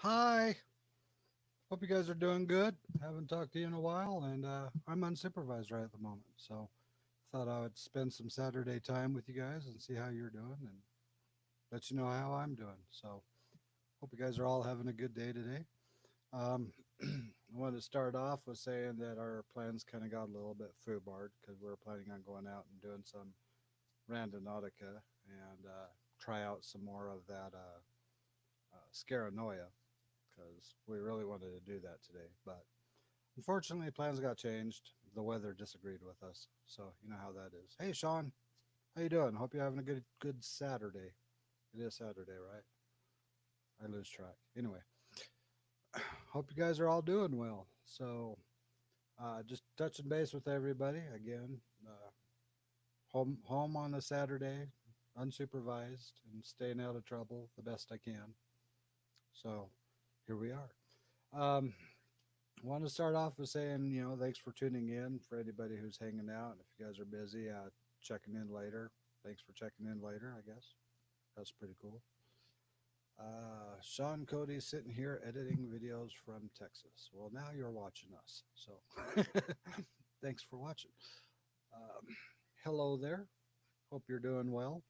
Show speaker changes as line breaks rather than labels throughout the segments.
Hi. Hope you guys are doing good. Haven't talked to you in a while, and I'm unsupervised right at the moment. So thought I would spend some Saturday time with you guys and see how you're doing and let you know how I'm doing. So hope you guys are all having a good day today. I wanted to start off with saying that our plans kind of got a little bit foobarred because we were planning on going out and doing some randonautica and try out some more of that Scaranoia because we really wanted to do that today. But unfortunately, plans got changed. The weather disagreed with us, so you know how that is. Hey, Sean, how you doing? Hope you're having a good Saturday. It is Saturday, right? I lose track. Anyway, hope you guys are all doing well. So, just touching base with everybody again. Home on a Saturday, unsupervised, and staying out of trouble the best I can. So, here we are. Um, Want to start off with saying, thanks for tuning in for anybody who's hanging out. If you guys are busy, checking in later, thanks for checking in later, I guess. That's pretty cool. Sean Cody's sitting here editing videos from Texas. Well, now you're watching us. So thanks for watching. Um, Hello there. Hope you're doing well.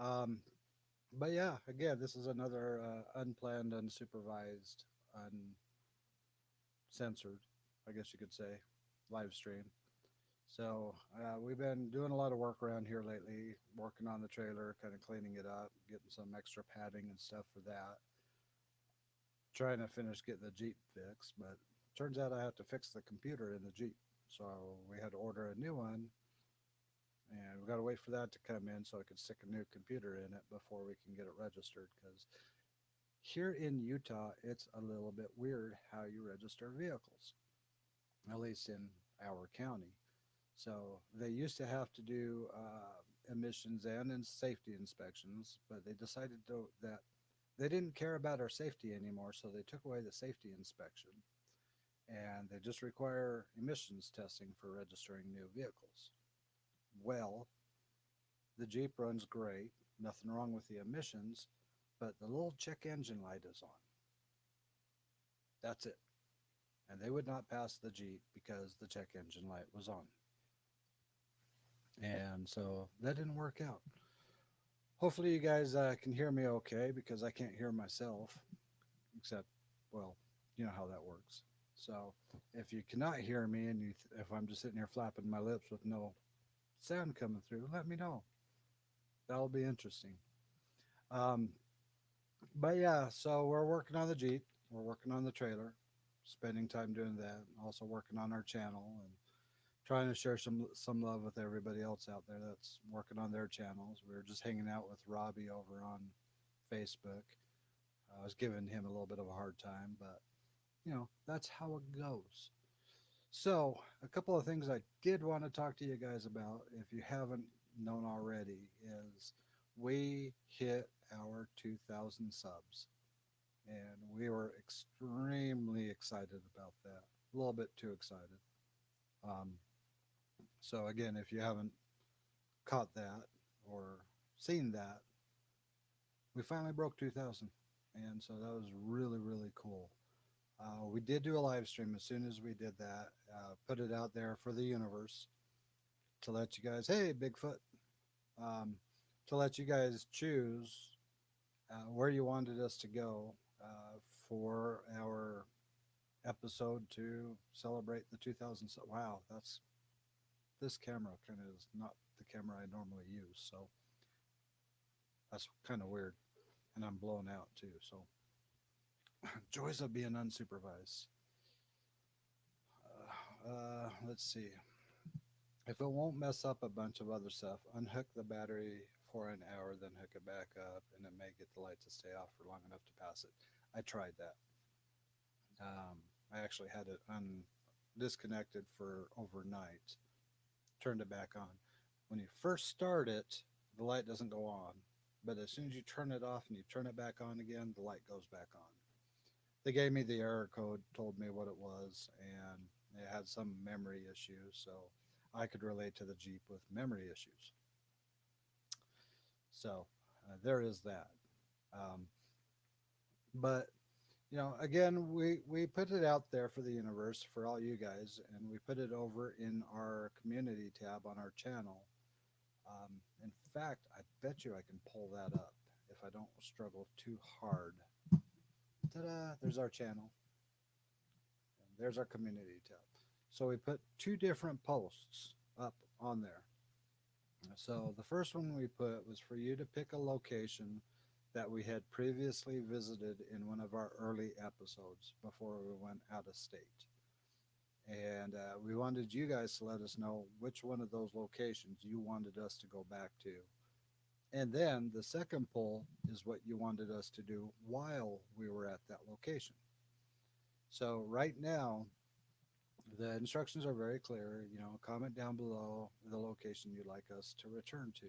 Um, but yeah, again, this is another unplanned, unsupervised, uncensored, I guess you could say, live stream. So we've been doing a lot of work around here lately, working on the trailer, kind of cleaning it up, getting some extra padding and stuff for that. Trying to finish getting the Jeep fixed, but turns out I have to fix the computer in the Jeep. So we had to order a new one, and we got to wait for that to come in so I can stick a new computer in it before we can get it registered. Because here in Utah, it's a little bit weird how you register vehicles, at least in our county. So they used to have to do emissions and safety inspections, but they decided that they didn't care about our safety anymore, so they took away the safety inspection and they just require emissions testing for registering new vehicles. Well, the Jeep runs great, nothing wrong with the emissions, but the little check engine light is on. That's it. And they would not pass the Jeep because the check engine light was on. And so that didn't work out. Hopefully, you guys can hear me okay because I can't hear myself, except, well, you know how that works. So, if you cannot hear me and if I'm just sitting here flapping my lips with no sound coming through, let me know. That'll be interesting. Um, but yeah, so we're working on the Jeep, we're working on the trailer, spending time doing that, also working on our channel and trying to share some love with everybody else out there that's working on their channels. We were just hanging out with Robbie over on Facebook. I was giving him a little bit of a hard time, but that's how it goes. So, a couple of things I did want to talk to you guys about, if you haven't known already, is we hit our 2,000 subs, and we were extremely excited about that. A little bit too excited. Um, so, again, if you haven't caught that or seen that, we finally broke 2,000, and so that was really really cool. We did do a live stream as soon as we did that. Put it out there for the universe to let you guys, hey Bigfoot, um, to let you guys choose where you wanted us to go for our episode to celebrate the 2000. Wow, that's this camera kind of is not the camera I normally use, so that's kind of weird, and I'm blown out too. So joys of being unsupervised. Let's see. If it won't mess up a bunch of other stuff, unhook the battery for an hour, then hook it back up, and it may get the light to stay off for long enough to pass it. I tried that. I actually had it disconnected for overnight, turned it back on. When you first start it, the light doesn't go on, but as soon as you turn it off and you turn it back on again, the light goes back on. They gave me the error code, told me what it was, and it had some memory issues, so I could relate to the Jeep with memory issues. So there is that. Um, But again, we put it out there for the universe for all you guys, and we put it over in our community tab on our channel. In fact, I bet you I can pull that up if I don't struggle too hard. Ta-da! There's our channel, and there's our community tab. So we put two different posts up on there. So the first one we put was for you to pick a location that we had previously visited in one of our early episodes before we went out of state. And we wanted you guys to let us know which one of those locations you wanted us to go back to. And then the second poll is what you wanted us to do while we were at that location. So right now, the instructions are very clear. Comment down below the location you'd like us to return to,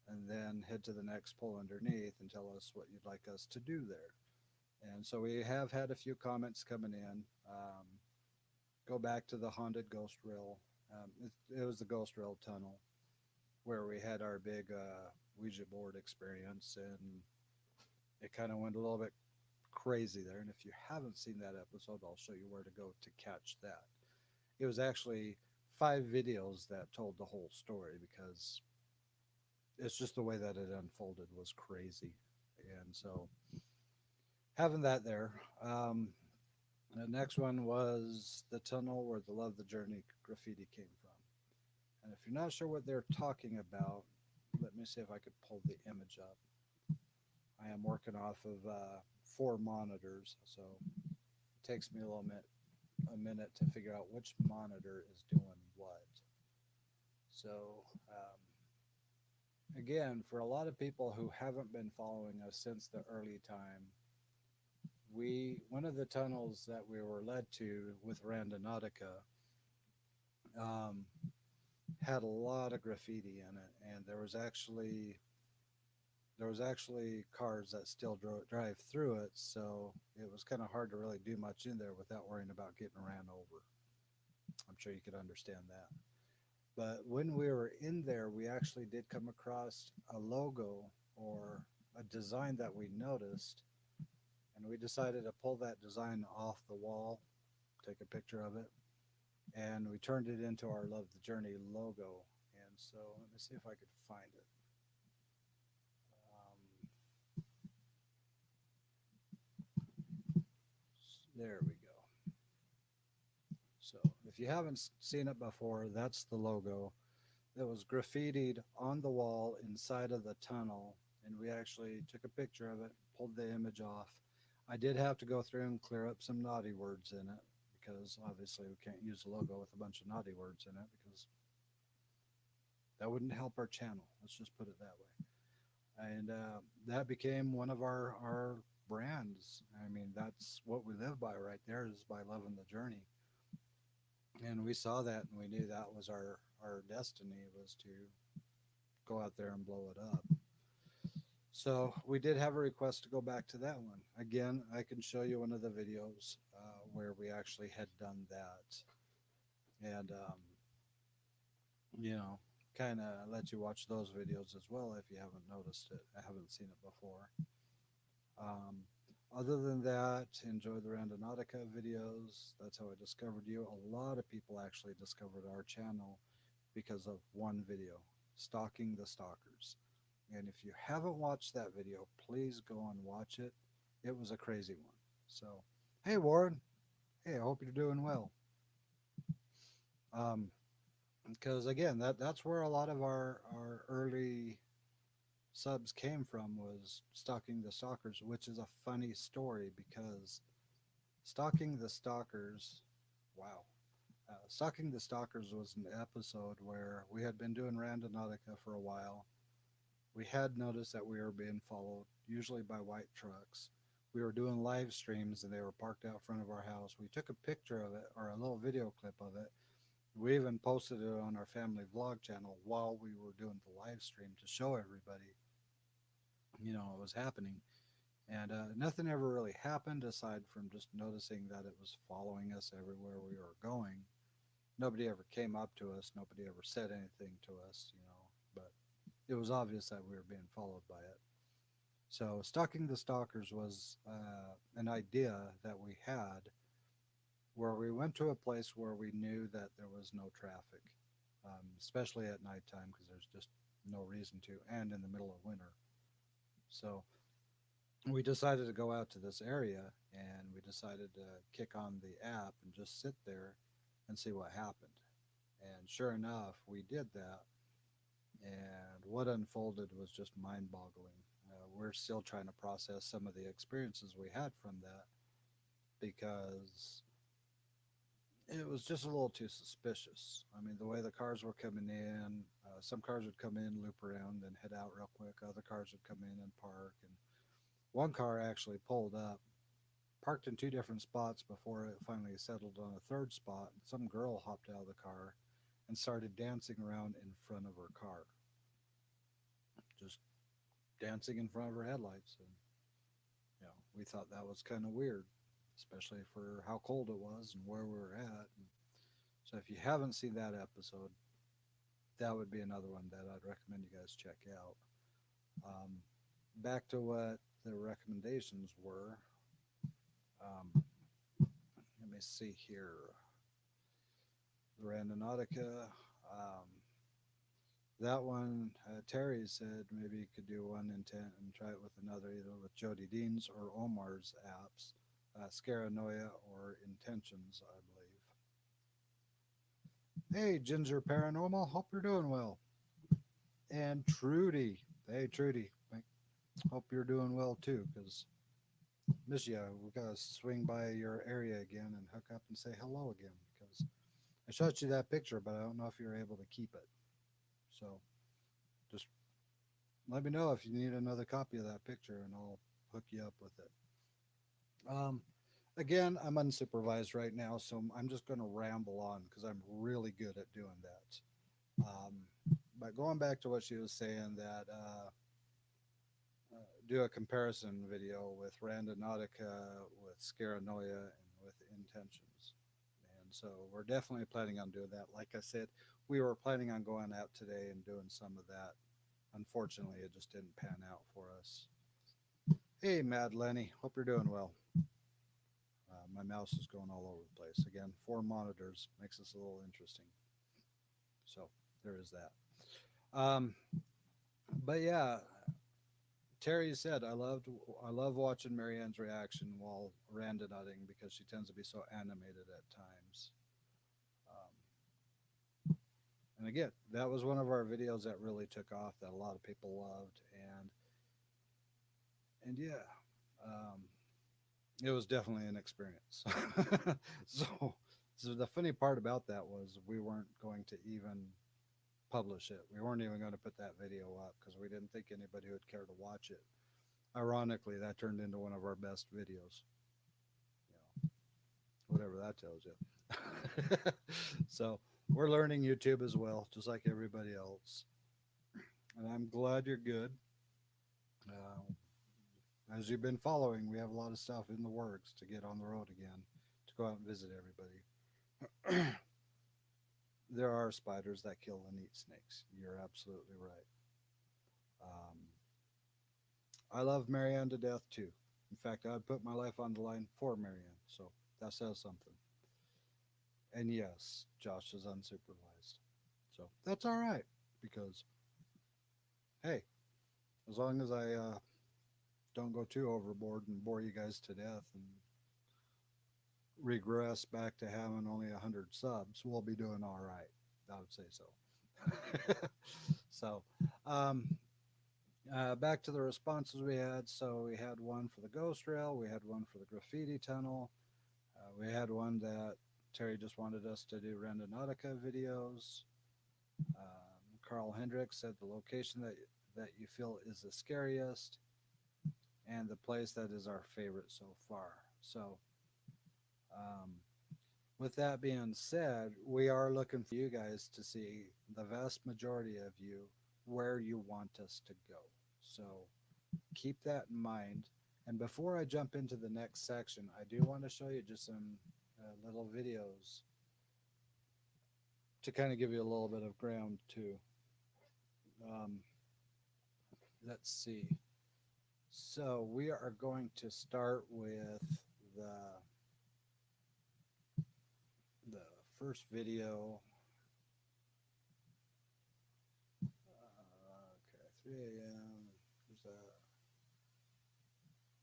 and then head to the next poll underneath and tell us what you'd like us to do there. And so we have had a few comments coming in. Go back to the haunted ghost rail. It was the ghost rail tunnel where we had our big Ouija board experience, and it kind of went a little bit crazy there. And if you haven't seen that episode, I'll show you where to go to catch that. It was actually 5 videos that told the whole story because it's just the way that it unfolded was crazy. And so having that there. The next one was the tunnel where the Love the Journey graffiti came from. And if you're not sure what they're talking about, let me see if I could pull the image up. I am working off of 4 monitors, so it takes me a minute to figure out which monitor is doing what. So again, for a lot of people who haven't been following us since the early time, one of the tunnels that we were led to with Randonautica um, had a lot of graffiti in it, and there was actually cars that still drive through it, so it was kind of hard to really do much in there without worrying about getting ran over. I'm sure you could understand that. But when we were in there, we actually did come across a logo or a design that we noticed, and we decided to pull that design off the wall, take a picture of it, and we turned it into our Love the Journey logo. And so let me see if I could find it. There we go. So if you haven't seen it before, that's the logo that was graffitied on the wall inside of the tunnel. And we actually took a picture of it, pulled the image off. I did have to go through and clear up some naughty words in it because obviously we can't use a logo with a bunch of naughty words in it because that wouldn't help our channel. Let's just put it that way. And that became one of our brands. I mean, that's what we live by right there, is by loving the journey. And we saw that, and we knew that was our destiny, was to go out there and blow it up. So we did have a request to go back to that one. Again, I can show you one of the videos where we actually had done that. And, you know, kind of let you watch those videos as well if you haven't noticed it. I haven't seen it before. Um, Other than that, enjoy the Randonautica videos. That's how I discovered you. A lot of people actually discovered our channel because of one video, Stalking the Stalkers. And if you haven't watched that video, please go and watch it. It was a crazy one. So, hey, Warren. Hey, I hope you're doing well. Um, because again, that's where a lot of our early subs came from, was Stalking the Stalkers, which is a funny story because Stalking the Stalkers, wow. Stalking the Stalkers was an episode where we had been doing Randonautica for a while. We had noticed that we were being followed, usually by white trucks. We were doing live streams and they were parked out front of our house. We took a picture of it, or a little video clip of it. We even posted it on our family vlog channel while we were doing the live stream to show everybody, what was happening. And nothing ever really happened aside from just noticing that it was following us everywhere we were going. Nobody ever came up to us. Nobody ever said anything to us, but it was obvious that we were being followed by it. So stalking the stalkers was an idea that we had where we went to a place where we knew that there was no traffic, especially at nighttime because there's just no reason to, and in the middle of winter. So we decided to go out to this area and we decided to kick on the app and just sit there and see what happened. And sure enough, we did that. And what unfolded was just mind boggling. We're still trying to process some of the experiences we had from that because it was just a little too suspicious. I mean, the way the cars were coming in, some cars would come in, loop around, then head out real quick. Other cars would come in and park. And one car actually pulled up, parked in two different spots before it finally settled on a third spot. Some girl hopped out of the car and started dancing around in front of her car, just dancing in front of her headlights. And, we thought that was kind of weird, especially for how cold it was and where we were at. And so if you haven't seen that episode, that would be another one that I'd recommend you guys check out. Um, Back to what the recommendations were. Let me see here. The Randonautica. That one, Terry said maybe you could do one intent and try it with another, either with Jody Dean's or Omar's apps, Scaranoia or Intentions, I believe. Hey, Ginger Paranormal, hope you're doing well. And Trudy, hey Trudy, I hope you're doing well too, because miss you. We gotta swing by your area again and hook up and say hello again because I shot you that picture, but I don't know if you're able to keep it. So just let me know if you need another copy of that picture and I'll hook you up with it. Um, Again, I'm unsupervised right now, so I'm just going to ramble on because I'm really good at doing that. But going back to what she was saying, that do a comparison video with Randonautica, with Scaranoia, and with Intentions. And so we're definitely planning on doing that. Like I said, we were planning on going out today and doing some of that. Unfortunately, it just didn't pan out for us. Hey, Mad Lenny, hope you're doing well. My mouse is going all over the place. Again, four monitors makes this a little interesting. So there is that. But yeah, Terry said I love watching Marianne's reaction while randonauting because she tends to be so animated at times. And again, that was one of our videos that really took off that a lot of people loved, and yeah, um, it was definitely an experience. so, so the funny part about that was we weren't going to even publish it. We weren't even going to put that video up because we didn't think anybody would care to watch it. Ironically, that turned into one of our best videos. You know, whatever that tells you. So we're learning YouTube as well, just like everybody else. And I'm glad you're good. As you've been following, we have a lot of stuff in the works to get on the road again, to go out and visit everybody. There are spiders that kill and eat snakes. You're absolutely right. Um, I love Marianne to death too. In fact, I'd put my life on the line for Marianne. So that says something. And yes, Josh is unsupervised. So that's all right because, hey, as long as I don't go too overboard and bore you guys to death and regress back to having only 100 subs, we'll be doing all right. I would say so. So, um, back to the responses we had. So we had one for the ghost rail, we had one for the graffiti tunnel, we had one that Terry just wanted us to do Randonautica videos. Carl Hendricks said the location that you feel is the scariest and the place that is our favorite so far. So, um, with that being said, we are looking for you guys to see the vast majority of you where you want us to go. So keep that in mind. And before I jump into the next section, I do want to show you just some little videos to kind of give you a little bit of ground too. Um, let's see. So we are going to start with the the first video. Okay, 3 a.m. There's that.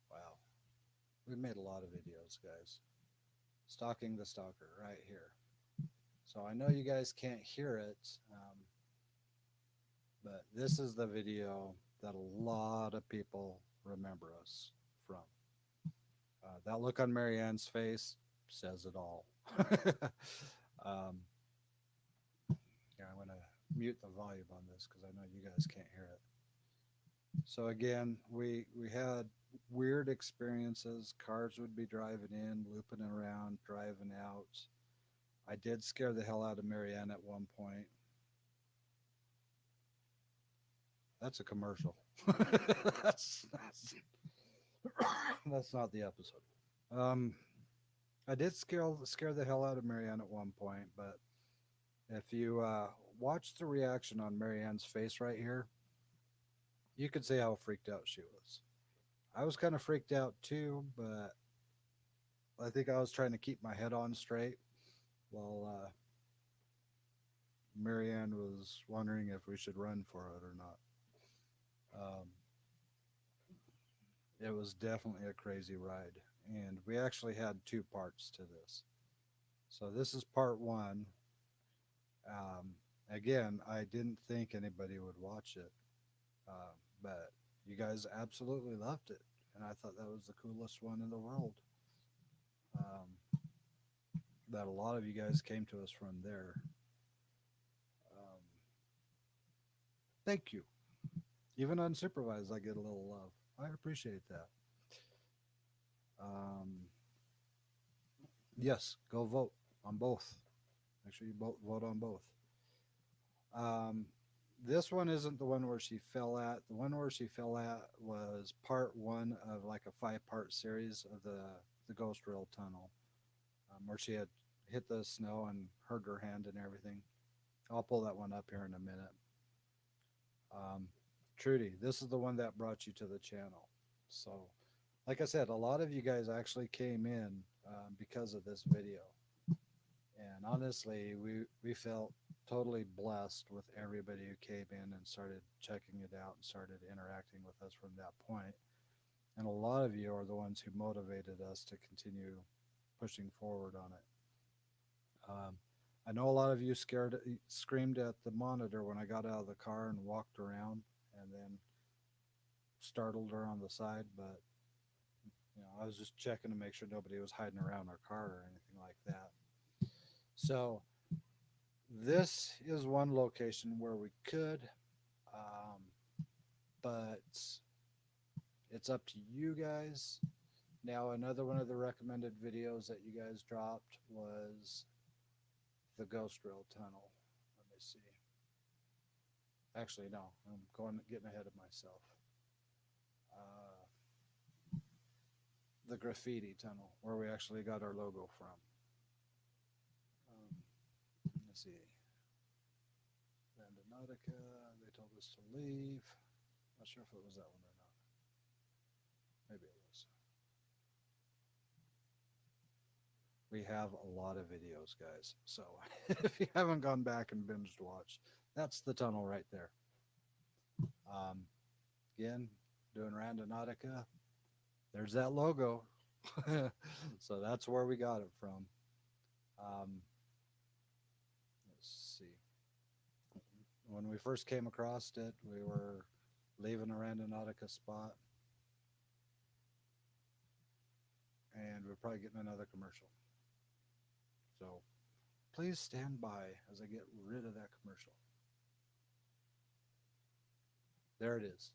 Wow, we made a lot of videos, guys. Stalking the stalker right here. So I know you guys can't hear it, but this is the video that a lot of people remember us from. That look on Marianne's face says it all. um, yeah, I'm going to mute the volume on this because I know you guys can't hear it. So again, we had weird experiences. Cars would be driving in, looping around, driving out. I did scare the hell out of Marianne at one point. That's a commercial. That's not the episode. Um, I did scare the hell out of Marianne at one point, but if you watch the reaction on Marianne's face right here, you could see how freaked out she was. I was kind of freaked out too, but I think I was trying to keep my head on straight while Marianne was wondering if we should run for it or not. Um, it was definitely a crazy ride, and we actually had two parts to this. So this is part one. Um, Again, I didn't think anybody would watch it, uh, but you guys absolutely loved it, and I thought that was the coolest one in the world. Um, that a lot of you guys came to us from there. Um, Thank you. Even unsupervised, I get a little love. I appreciate that. Um, yes, go vote on both. Make sure you vote on both. Um, this one isn't the one where she fell at. The one where she fell at was part one of like a five-part series of the Ghost Rail Tunnel, where she had hit the snow and hurt her hand and everything. I'll pull that one up here in a minute. Um, Trudy, this is the one that brought you to the channel. So, like I said, a lot of you guys actually came in because of this video. And honestly, we felt totally blessed with everybody who came in and started checking it out and started interacting with us from that point. And a lot of you are the ones who motivated us to continue pushing forward on it. I know a lot of you screamed at the monitor when I got out of the car and walked around, and then startled her on the side. But I was just checking to make sure nobody was hiding around our car or anything like that. So this is one location where we could, um, but it's up to you guys. Now, another one of the recommended videos that you guys dropped was the Ghost Rail Tunnel. Let me see. Actually, no, I'm getting ahead of myself. Uh, the graffiti tunnel, where we actually got our logo from. Let's see. Randonautica, they told us to leave. Not sure if it was that one or not. Maybe it was. We have a lot of videos, guys. So if you haven't gone back and binged watched, that's the tunnel right there. Um, Again, doing Randonautica. There's that logo. So that's where we got it from. Let's see. When we first came across it, we were leaving a Randonautica spot, and we're probably getting another commercial. So please stand by as I get rid of that commercial. There it is.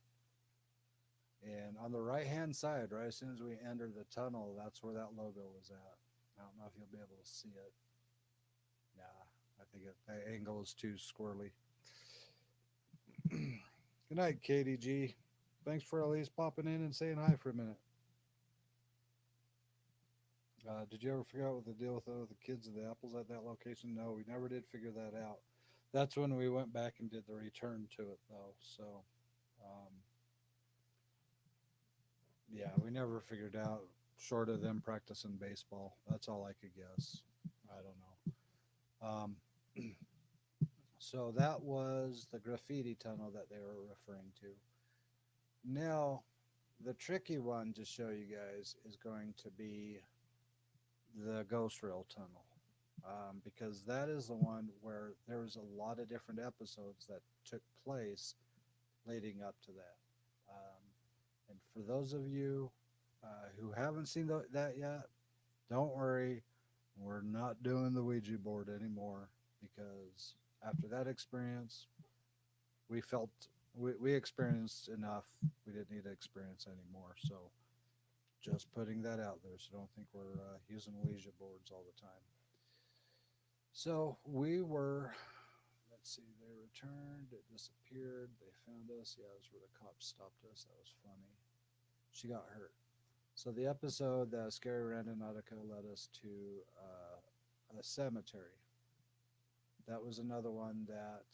And on the right hand side, right as soon as we enter the tunnel, that's where that logo was at. I don't know if you'll be able to see it. Nah, I think that angle is too squirrely. Good night, Katie G. Thanks for at least popping in and saying hi for a minute. Did you ever figure out what the deal with the kids of the apples at that location? No, we never did figure that out. That's when we went back and did the return to it, though. So, um, Yeah, we never figured out, short of them practicing baseball. That's all I could guess. I don't know. So that was the graffiti tunnel that they were referring to. Now, the tricky one to show you guys is going to be the Ghost Rail Tunnel, because that is the one where there was a lot of different episodes that took place leading up to that. And for those of you who haven't seen that yet, don't worry, we're not doing the Ouija board anymore because after that experience, we felt we experienced enough. We didn't need to experience anymore. So just putting that out there, so don't think we're using Ouija boards all the time. So we were, let's see, they returned, it disappeared, they found us. Yeah, it was where the cops stopped us. That was funny. She got hurt. So the episode that Scary Randonautica led us to a cemetery. That was another one that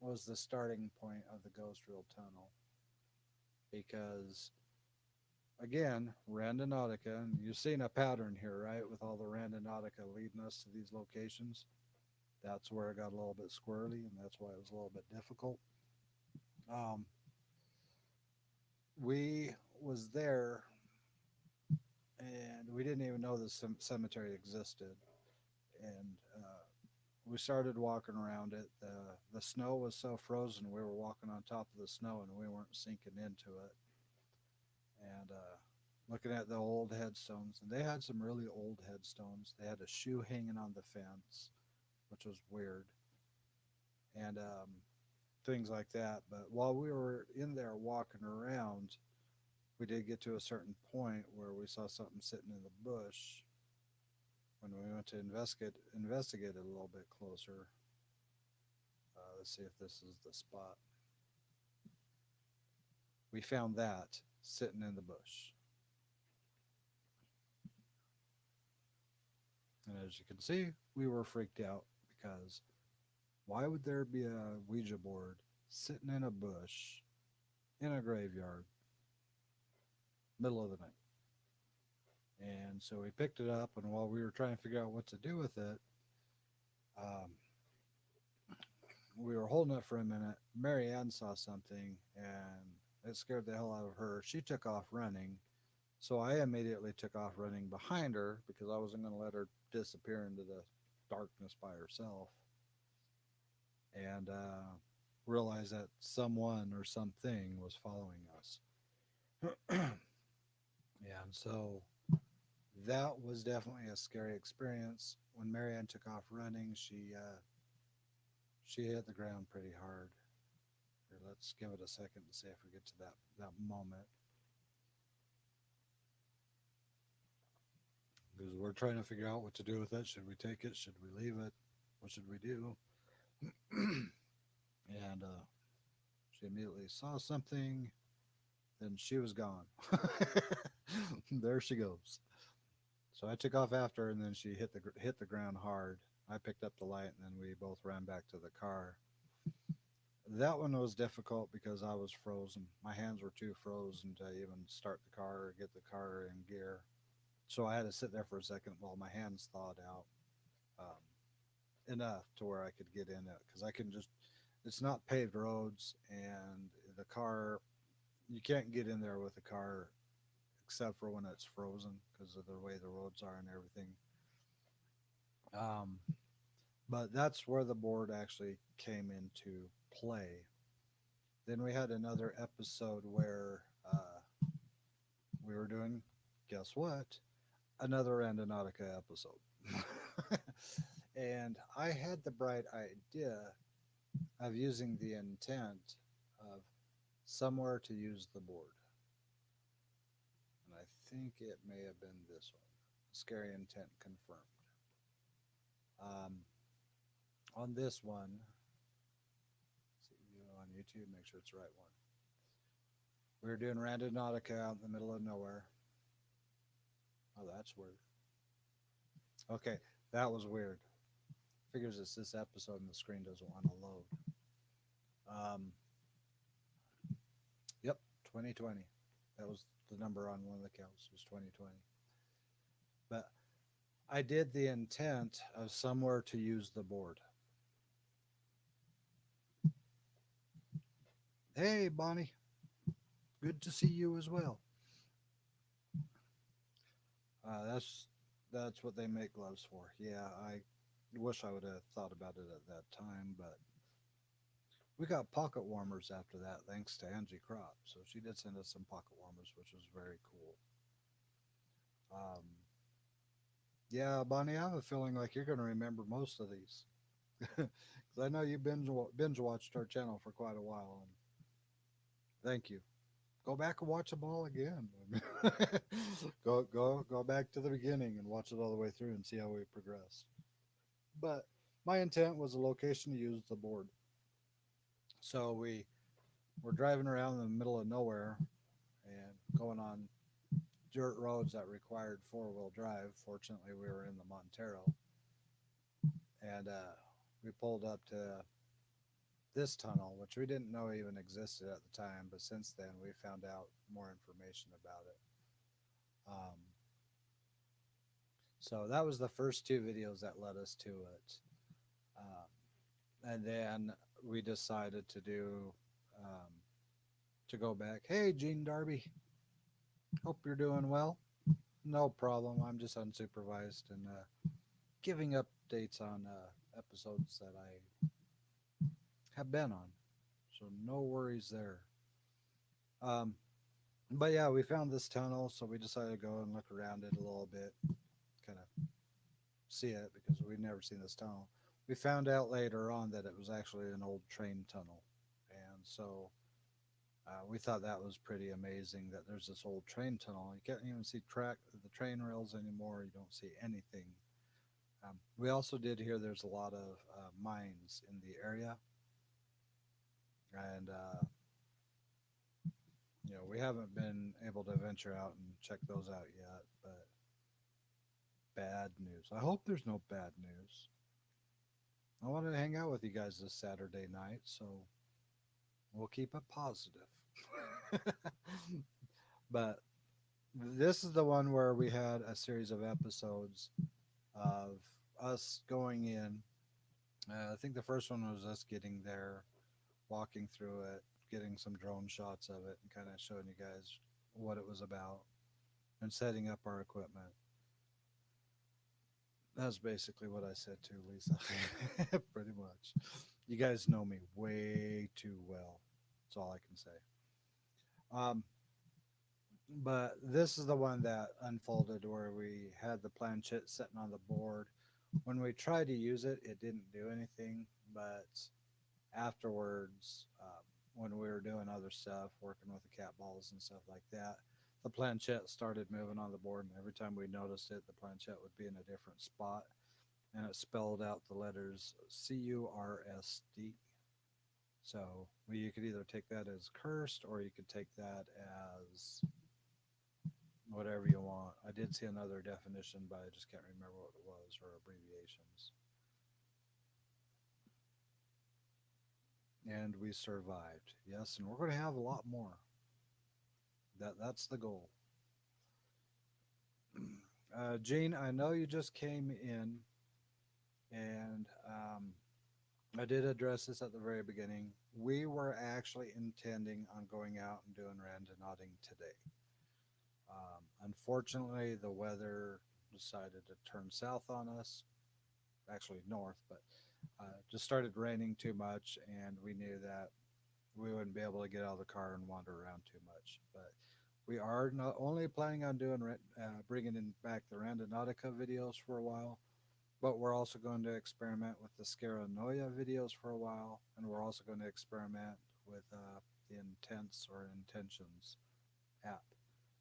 was the starting point of the Ghost Reel Tunnel because again, Randonautica, and you've seen a pattern here, right? With all the Randonautica leading us to these locations. That's where it got a little bit squirrely, and that's why it was a little bit difficult. Um, we was there, and we didn't even know the cemetery existed, and we started walking around it. The snow was so frozen, we were walking on top of the snow, and we weren't sinking into it. And looking at the old headstones, and they had some really old headstones. They had a shoe hanging on the fence, which was weird, and things like that. But while we were in there walking around, we did get to a certain point where we saw something sitting in the bush. When we went to investigate it a little bit closer, let's see if this is the spot. We found that sitting in the bush. And as you can see, we were freaked out because why would there be a Ouija board sitting in a bush in a graveyard, middle of the night? And so we picked it up, and while we were trying to figure out what to do with it, um, we were holding it for a minute. Marianne saw something, and it scared the hell out of her. She took off running. So I immediately took off running behind her because I wasn't going to let her disappear into the darkness by herself. And realized that someone or something was following us. Yeah, and so that was definitely a scary experience. When Marianne took off running, she hit the ground pretty hard. Here, let's give it a second to see if we get to that moment. Because we're trying to figure out what to do with it. Should we take it? Should we leave it? What should we do? And she immediately saw something, then she was gone. There she goes. So I took off after her, and then she hit the ground hard. I picked up the light, and then we both ran back to the car. That one was difficult because I was frozen. My hands were too frozen to even start the car or get the car in gear. So I had to sit there for a second while my hands thawed out, enough to where I could get in it because I can just. It's not paved roads, and the car, you can't get in there with the car except for when it's frozen because of the way the roads are and everything. Um, but that's where the board actually came into play. Then we had another episode where we were doing, guess what? Another Randonautica episode. And I had the bright idea of using the intent of somewhere to use the board. And I think it may have been this one. Scary intent confirmed. Um, on this one, see video on YouTube, make sure it's the right one. We were doing Randonautica out in the middle of nowhere. Oh, that's weird. Okay, that was weird. Figures it's this episode and the screen doesn't want to load. Yep, 2020. That was the number on one of the counts was 2020. But I did the intent of somewhere to use the board. Hey, Bonnie, good to see you as well. That's what they make gloves for. Yeah, I wish I would have thought about it at that time, but we got pocket warmers after that, thanks to Angie Crop. So she did send us some pocket warmers, which was very cool. Um, yeah, Bonnie, I have a feeling like you're going to remember most of these because I know you binge watched our channel for quite a while, and thank you. Go back and watch them all again. Go back to the beginning and watch it all the way through and see how we progressed. But my intent was a location to use the board. So we were driving around in the middle of nowhere and going on dirt roads that required four-wheel drive. Fortunately, we were in the Montero, and we pulled up to this tunnel, which we didn't know even existed at the time. But since then, we found out more information about it. Um, so that was the first two videos that led us to it. And then we decided to do um, to go back. Hey, Gene Darby, hope you're doing well. No problem. I'm just unsupervised and giving updates on episodes that I have been on. So no worries there. Um, but yeah, we found this tunnel, so we decided to go and look around it a little bit, kind of see it because we'd never seen this tunnel. We found out later on that it was actually an old train tunnel, and so we thought that was pretty amazing that there's this old train tunnel. You can't even see the train rails anymore. You don't see anything. We also did hear there's a lot of mines in the area, and we haven't been able to venture out and check those out yet. But bad news. I hope there's no bad news. I wanted to hang out with you guys this Saturday night, so we'll keep it positive. But this is the one where we had a series of episodes of us going in. I think the first one was us getting there, walking through it, getting some drone shots of it, and kind of showing you guys what it was about and setting up our equipment. That's basically what I said to Lisa. Pretty much. You guys know me way too well. That's all I can say. Um, but this is the one that unfolded where we had the planchette sitting on the board. When we tried to use it, it didn't do anything. But afterwards, when we were doing other stuff, working with the cat balls and stuff like that, the planchette started moving on the board. And every time we noticed it, the planchette would be in a different spot. And it spelled out the letters CURSD. So you could either take that as cursed or you could take that as whatever you want. I did see another definition, but I just can't remember what it was or abbreviations. And we survived. Yes, and we're going to have a lot more. That's the goal. Gene, I know you just came in, and I did address this at the very beginning. We were actually intending on going out and doing randonauting today. Unfortunately, the weather decided to turn south on us, actually north, but just started raining too much, and we knew that we wouldn't be able to get out of the car and wander around too much. But we are not only planning on doing bringing in back the Randonautica videos for a while, but we're also going to experiment with the Scaranoia videos for a while, and we're also going to experiment with the Intense or Intentions app.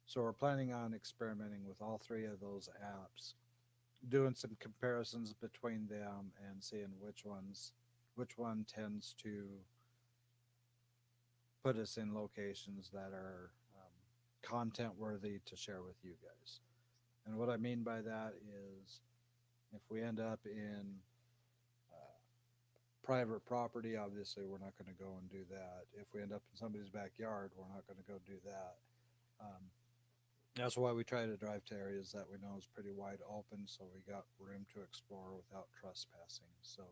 So we're planning on experimenting with all three of those apps, doing some comparisons between them and seeing which one tends to put us in locations that are content worthy to share with you guys. And what I mean by that is if we end up in uh, private property, obviously we're not going to go and do that. If we end up in somebody's backyard, we're not going to go do that. Um, that's why we try to drive to areas that we know is pretty wide open, so we got room to explore without trespassing. So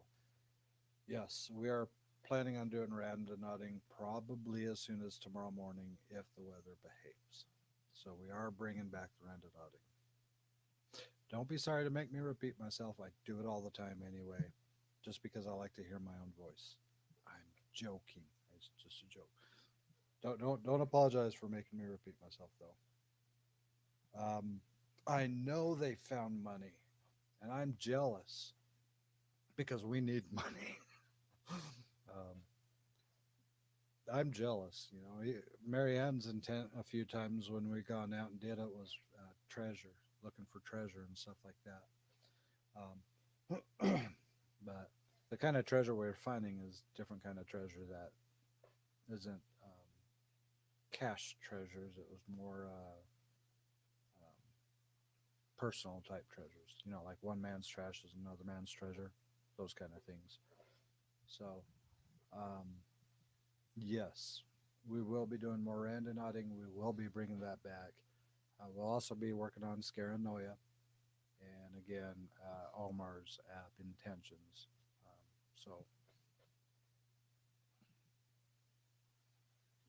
yes, we are planning on doing randonauting probably as soon as tomorrow morning if the weather behaves. So we are bringing back the randonauting. Don't be sorry to make me repeat myself. I do it all the time anyway, just because I like to hear my own voice. I'm joking. It's just a joke. Don't apologize for making me repeat myself though. I know they found money, and I'm jealous because we need money. um, I'm jealous. You know, Marianne's intent a few times when we gone out and did it was treasure, looking for treasure and stuff like that. But the kind of treasure we're finding is different kind of treasure that isn't cash treasures. It was more personal type treasures. You know, like one man's trash is another man's treasure. Those kind of things. So, um, yes, we will be doing more randonauting. We will be bringing that back. We'll also be working on Scaranoia and again Omar's app intentions. So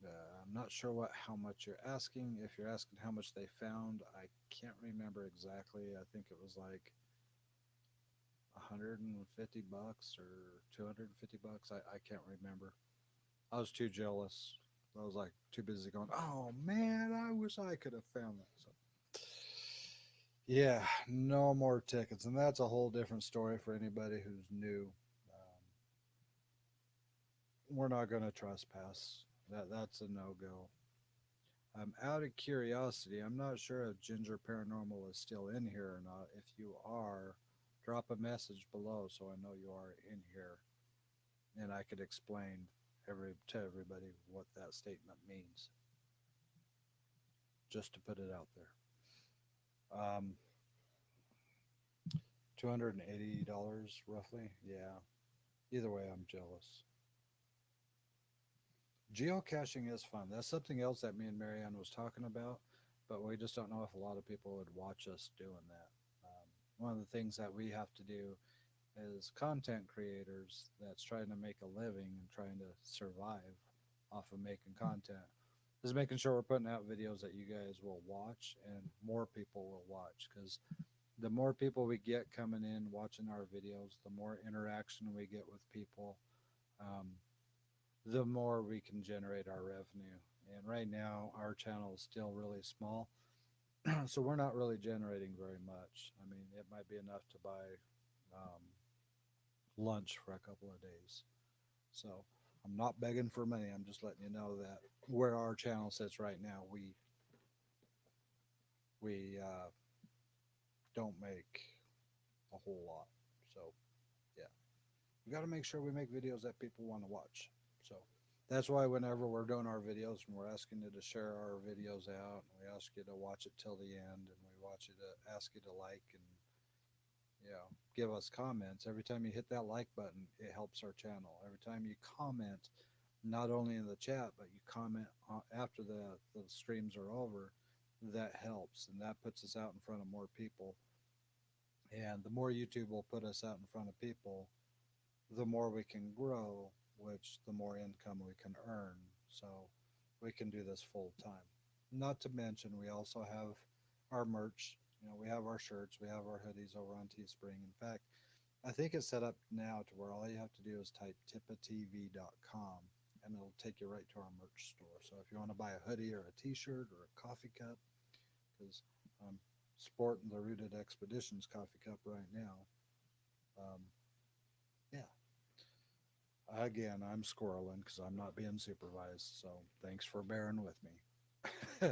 I'm not sure what how much you're asking. If you're asking how much they found, I can't remember exactly. I think it was like 150 bucks or 250 bucks. I can't remember. I was too jealous. I was like too busy going, oh man, I wish I could have found that. So, yeah, no more tickets. And that's a whole different story for anybody who's new. We're not going to trespass. That's a no go. Out of curiosity, I'm not sure if Ginger Paranormal is still in here or not. If you are, drop a message below so I know you are in here, and I could explain to everybody what that statement means, just to put it out there. Um, $280 roughly. Yeah. Either way, I'm jealous. Geocaching is fun. That's something else that me and Marianne was talking about, but we just don't know if a lot of people would watch us doing that. One of the things that we have to do as content creators that's trying to make a living and trying to survive off of making content is making sure we're putting out videos that you guys will watch and more people will watch, because the more people we get coming in watching our videos, the more interaction we get with people, um, the more we can generate our revenue. And right now, our channel is still really small, so we're not really generating very much. I mean, it might be enough to buy um, lunch for a couple of days. So I'm not begging for money. I'm just letting you know that where our channel sits right now, we don't make a whole lot. So yeah, we got to make sure we make videos that people want to watch. So that's why whenever we're doing our videos and we're asking you to share our videos out, and we ask you to watch it till the end, and we watch you to ask you to like and give us comments. Every time you hit that like button, it helps our channel. Every time you comment, not only in the chat, but you comment after the streams are over, that helps, and that puts us out in front of more people. And the more YouTube will put us out in front of people, the more we can grow, which the more income we can earn. So we can do this full time. Not to mention, we also have our merch. You know, we have our shirts, we have our hoodies over on Teespring. In fact, I think it's set up now to where all you have to do is type tippatv.com and it'll take you right to our merch store. So if you want to buy a hoodie or a t-shirt or a coffee cup, because I'm sporting the Rooted Expeditions coffee cup right now. Um, yeah, again, I'm squirreling because I'm not being supervised. So thanks for bearing with me.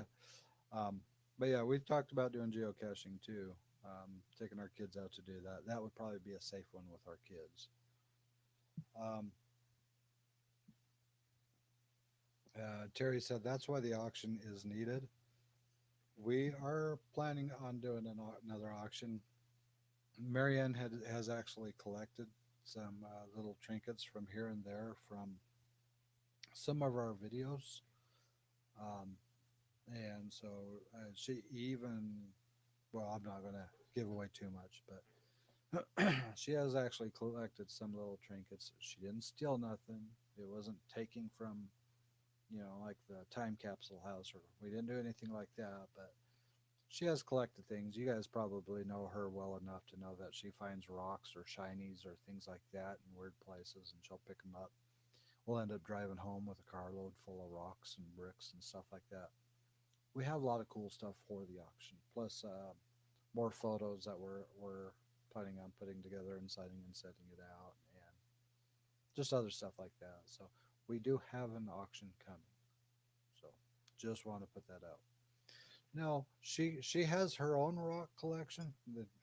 um, but yeah, we've talked about doing geocaching too. Taking our kids out to do that. That would probably be a safe one with our kids. Um, Terry said that's why the auction is needed. We are planning on doing another auction. Marianne has actually collected some little trinkets from here and there from some of our videos. Um, and and so she even, well, I'm not going to give away too much, but she has actually collected some little trinkets. She didn't steal nothing. It wasn't taking from, like the time capsule house, or we didn't do anything like that, but she has collected things. You guys probably know her well enough to know that she finds rocks or shinies or things like that in weird places, and she'll pick them up. We'll end up driving home with a carload full of rocks and bricks and stuff like that. We have a lot of cool stuff for the auction, plus more photos that we're planning on putting together and signing and sending it out, and just other stuff like that. So we do have an auction coming. So just want to put that out. No, she has her own rock collection,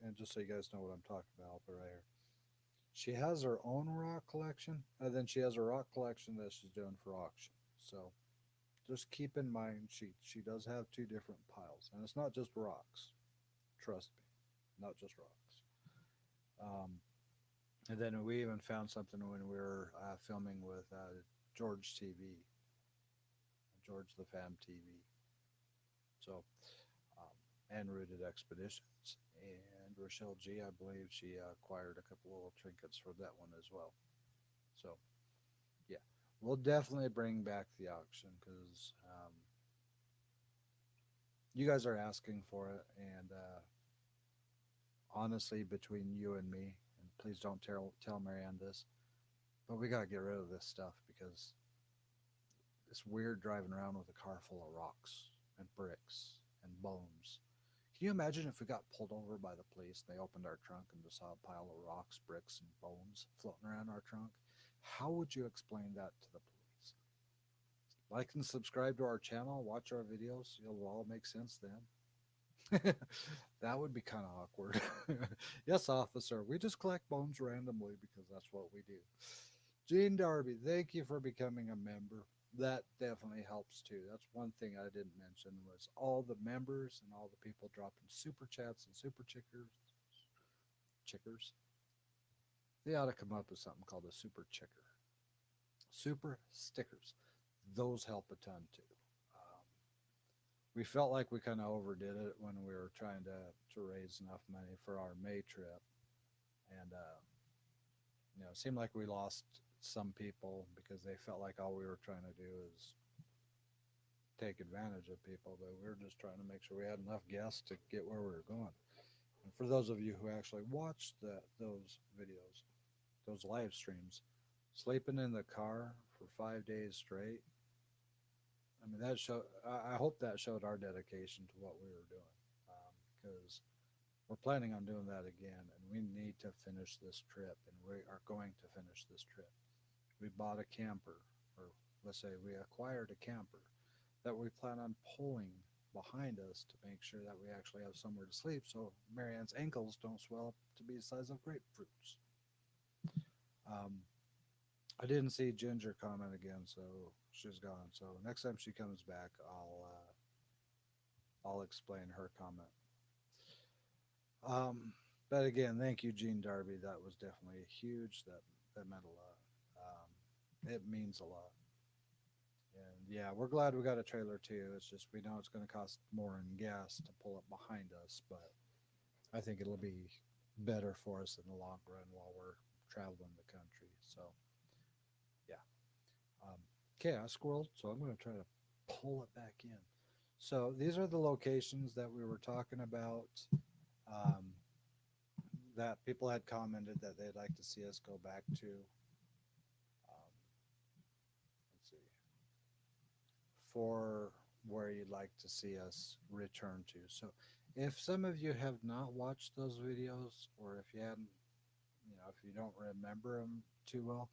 and just so you guys know what I'm talking about, I'll put it right here. She has her own rock collection, and then she has a rock collection that she's doing for auction. So just keep in mind she does have two different piles, and it's not just rocks. Trust me, not just rocks. Um, and then we even found something when we were filming with George TV, George the Fam TV. So and Rooted Expeditions. And Rochelle G, I believe she acquired a couple little trinkets for that one as well. So, yeah, we'll definitely bring back the auction because you guys are asking for it. And honestly, between you and me, and please don't tell Marianne this, but we got to get rid of this stuff because it's weird driving around with a car full of rocks and bricks and bones. Can you imagine if we got pulled over by the police and they opened our trunk and just saw a pile of rocks, bricks, and bones floating around our trunk? How would you explain that to the police? Like and subscribe to our channel, watch our videos. It'll all make sense then. That would be kind of awkward. Yes, officer, we just collect bones randomly because that's what we do. Gene Darby, thank you for becoming a member. That definitely helps too. That's one thing I didn't mention was all the members and all the people dropping super chats and super chickers. They ought to come up with something called a super chicker. Super stickers. Those help a ton too. Um, we felt like we kind of overdid it when we were trying to raise enough money for our May trip, and it seemed like we lost some people because they felt like all we were trying to do is take advantage of people, but we were just trying to make sure we had enough guests to get where we were going. And for those of you who actually watched those videos, those live streams, sleeping in the car for 5 days straight, I mean, that show. I hope that showed our dedication to what we were doing, because we're planning on doing that again, and we need to finish this trip, and we are going to finish this trip. We bought a camper, or let's say we acquired a camper that we plan on pulling behind us to make sure that we actually have somewhere to sleep so Marianne's ankles don't swell up to be the size of grapefruits. Um, I didn't see Ginger comment again, so she's gone. So next time she comes back, I'll explain her comment. Um, but again, thank you, Gene Darby. That was definitely huge. That meant a lot. It means a lot. And yeah, we're glad we got a trailer too. It's just we know it's going to cost more in gas to pull it behind us, but I think it'll be better for us in the long run while we're traveling the country. So yeah. Okay, I squirreled, so I'm going to try to pull it back in. So these are the locations that we were talking about. Um, that people had commented that they'd like to see us go back to. Let's see, for where you'd like to see us return to. So if some of you have not watched those videos, or if you hadn't, if you don't remember them too well,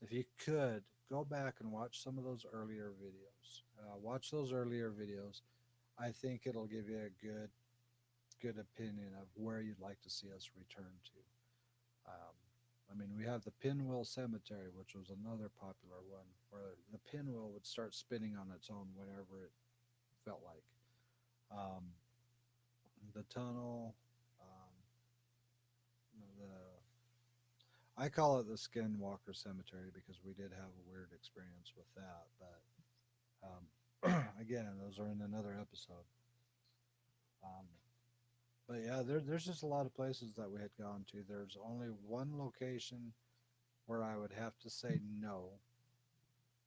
if you could go back and watch some of those earlier videos, watch those earlier videos. I think it'll give you a good opinion of where you'd like to see us return to. Um, I mean, we have the Pinwheel Cemetery, which was another popular one, where the pinwheel would start spinning on its own whenever it felt like. Um, the tunnel, um, the I call it the Skinwalker Cemetery because we did have a weird experience with that. But Again, those are in another episode. Um, but yeah, there's just a lot of places that we had gone to. There's only one location where I would have to say no,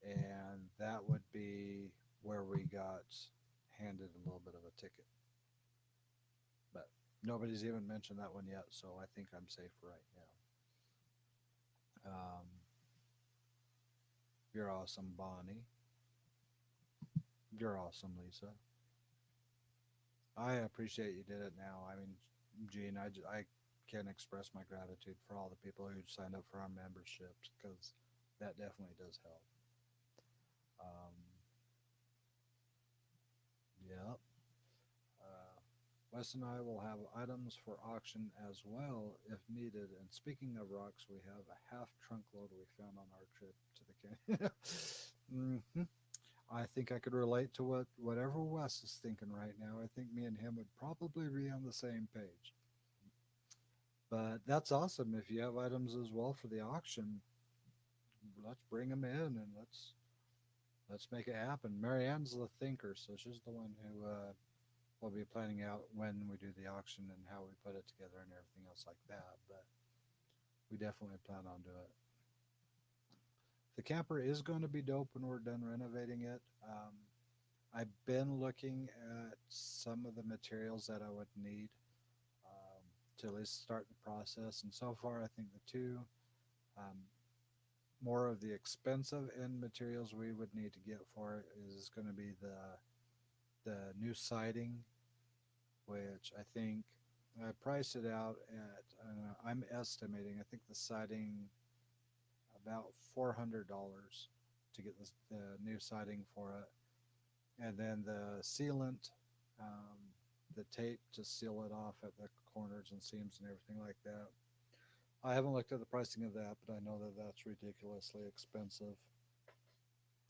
and that would be where we got handed a little bit of a ticket. But nobody's even mentioned that one yet, so I think I'm safe right now. You're awesome, Bonnie. You're awesome, Lisa. I appreciate you did it now. I mean, Gene, I can't express my gratitude for all the people who signed up for our memberships because that definitely does help. Um, yeah. Wes and I will have items for auction as well if needed. And speaking of rocks, we have a half trunk load we found on our trip to the canyon. Hmm. I think I could relate to whatever Wes is thinking right now. I think me and him would probably be on the same page. But that's awesome. If you have items as well for the auction, let's bring them in and let's make it happen. Marianne's the thinker, so she's the one who will be planning out when we do the auction and how we put it together and everything else like that. But we definitely plan on doing it. The camper is going to be dope when we're done renovating it. I've been looking at some of the materials that I would need to at least start the process. And so far, I think the two um, more of the expensive end materials we would need to get for it is going to be the new siding, which I think I priced it out at. I'm estimating. I think the siding about $400 to get the new siding for it, and then the sealant, um, the tape to seal it off at the corners and seams and everything like that. I haven't looked at the pricing of that, but I know that that's ridiculously expensive.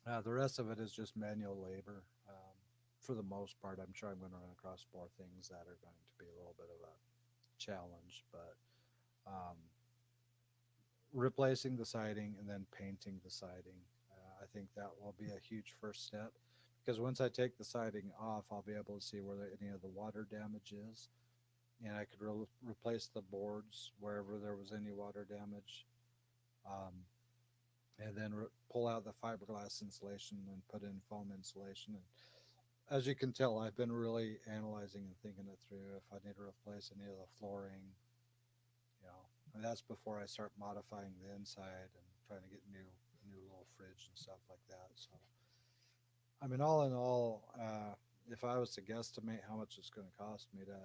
The rest of it is just manual labor. For the most part, I'm sure I'm going to run across more things that are going to be a little bit of a challenge, but um, replacing the siding and then painting the siding, I think that will be a huge first step because once I take the siding off, I'll be able to see where any of the water damage is, and I could replace the boards wherever there was any water damage. Um, and then pull out the fiberglass insulation and put in foam insulation. And as you can tell, I've been really analyzing and thinking it through. If I need to replace any of the flooring, and that's before I start modifying the inside and trying to get new little fridge and stuff like that. So, I mean, all in all, if I was to guesstimate how much it's going to cost me to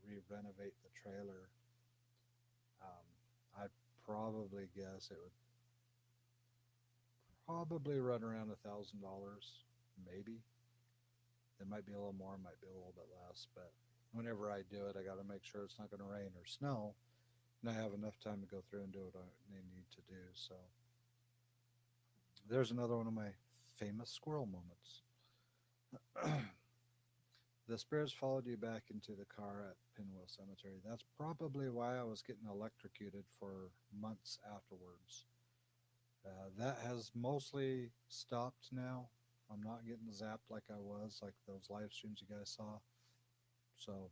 re-renovate the trailer, um, I'd probably guess it would probably run around $1,000, maybe. It might be a little more, might be a little bit less, but whenever I do it, I got to make sure it's not going to rain or snow, and I have enough time to go through and do what I need to do. So there's another one of my famous squirrel moments. The spirits followed you back into the car at Pinwheel Cemetery. That's probably why I was getting electrocuted for months afterwards. That has mostly stopped now. I'm not getting zapped like I was, like those live streams you guys saw. So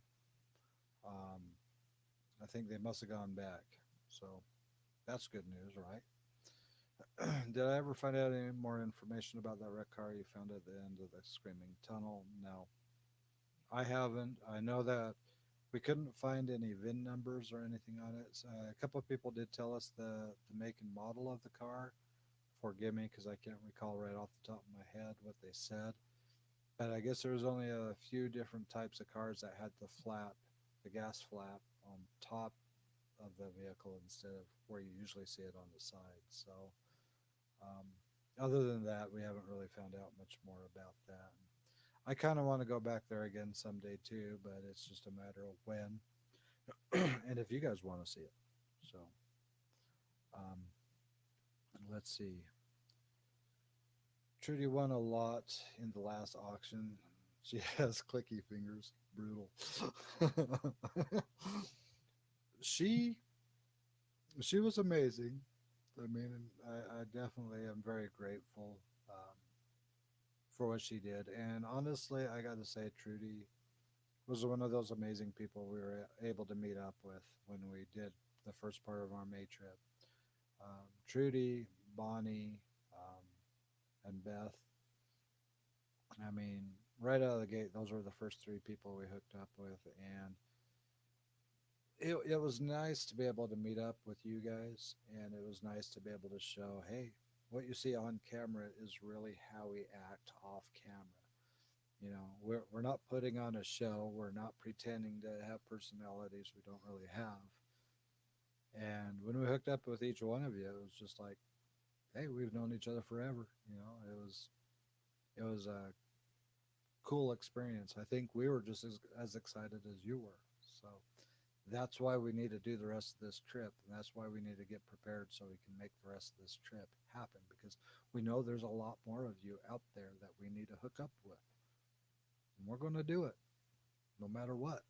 um, I think they must have gone back. So that's good news, right? Did I ever find out any more information about that wreck car you found at the end of the Screaming Tunnel? No, I haven't. I know that we couldn't find any VIN numbers or anything on it. So, a couple of people did tell us the make and model of the car. Forgive me because I can't recall right off the top of my head what they said. But I guess there was only a few different types of cars that had the flap, the gas flap on top of the vehicle instead of where you usually see it on the side. So, um, other than that, we haven't really found out much more about that. I kind of want to go back there again someday too, but it's just a matter of when and if you guys want to see it. So, um, let's see. Trudy won a lot in the last auction. She has clicky fingers. Brutal. she she was amazing. I mean, I definitely am very grateful for what she did. And honestly, I got to say, Trudy was one of those amazing people we were able to meet up with when we did the first part of our May trip. Trudy, Bonnie, and Beth. I mean, right out of the gate, those were the first three people we hooked up with, and it was nice to be able to meet up with you guys, and it was nice to be able to show, hey, what you see on camera is really how we act off camera. You know, we're not putting on a show. We're not pretending to have personalities we don't really have. And when we hooked up with each one of you, it was just like, hey, we've known each other forever. You know, it was a cool experience. I think we were just as excited as you were. So that's why we need to do the rest of this trip. And that's why we need to get prepared so we can make the rest of this trip happen, because we know there's a lot more of you out there that we need to hook up with. And we're going to do it no matter what.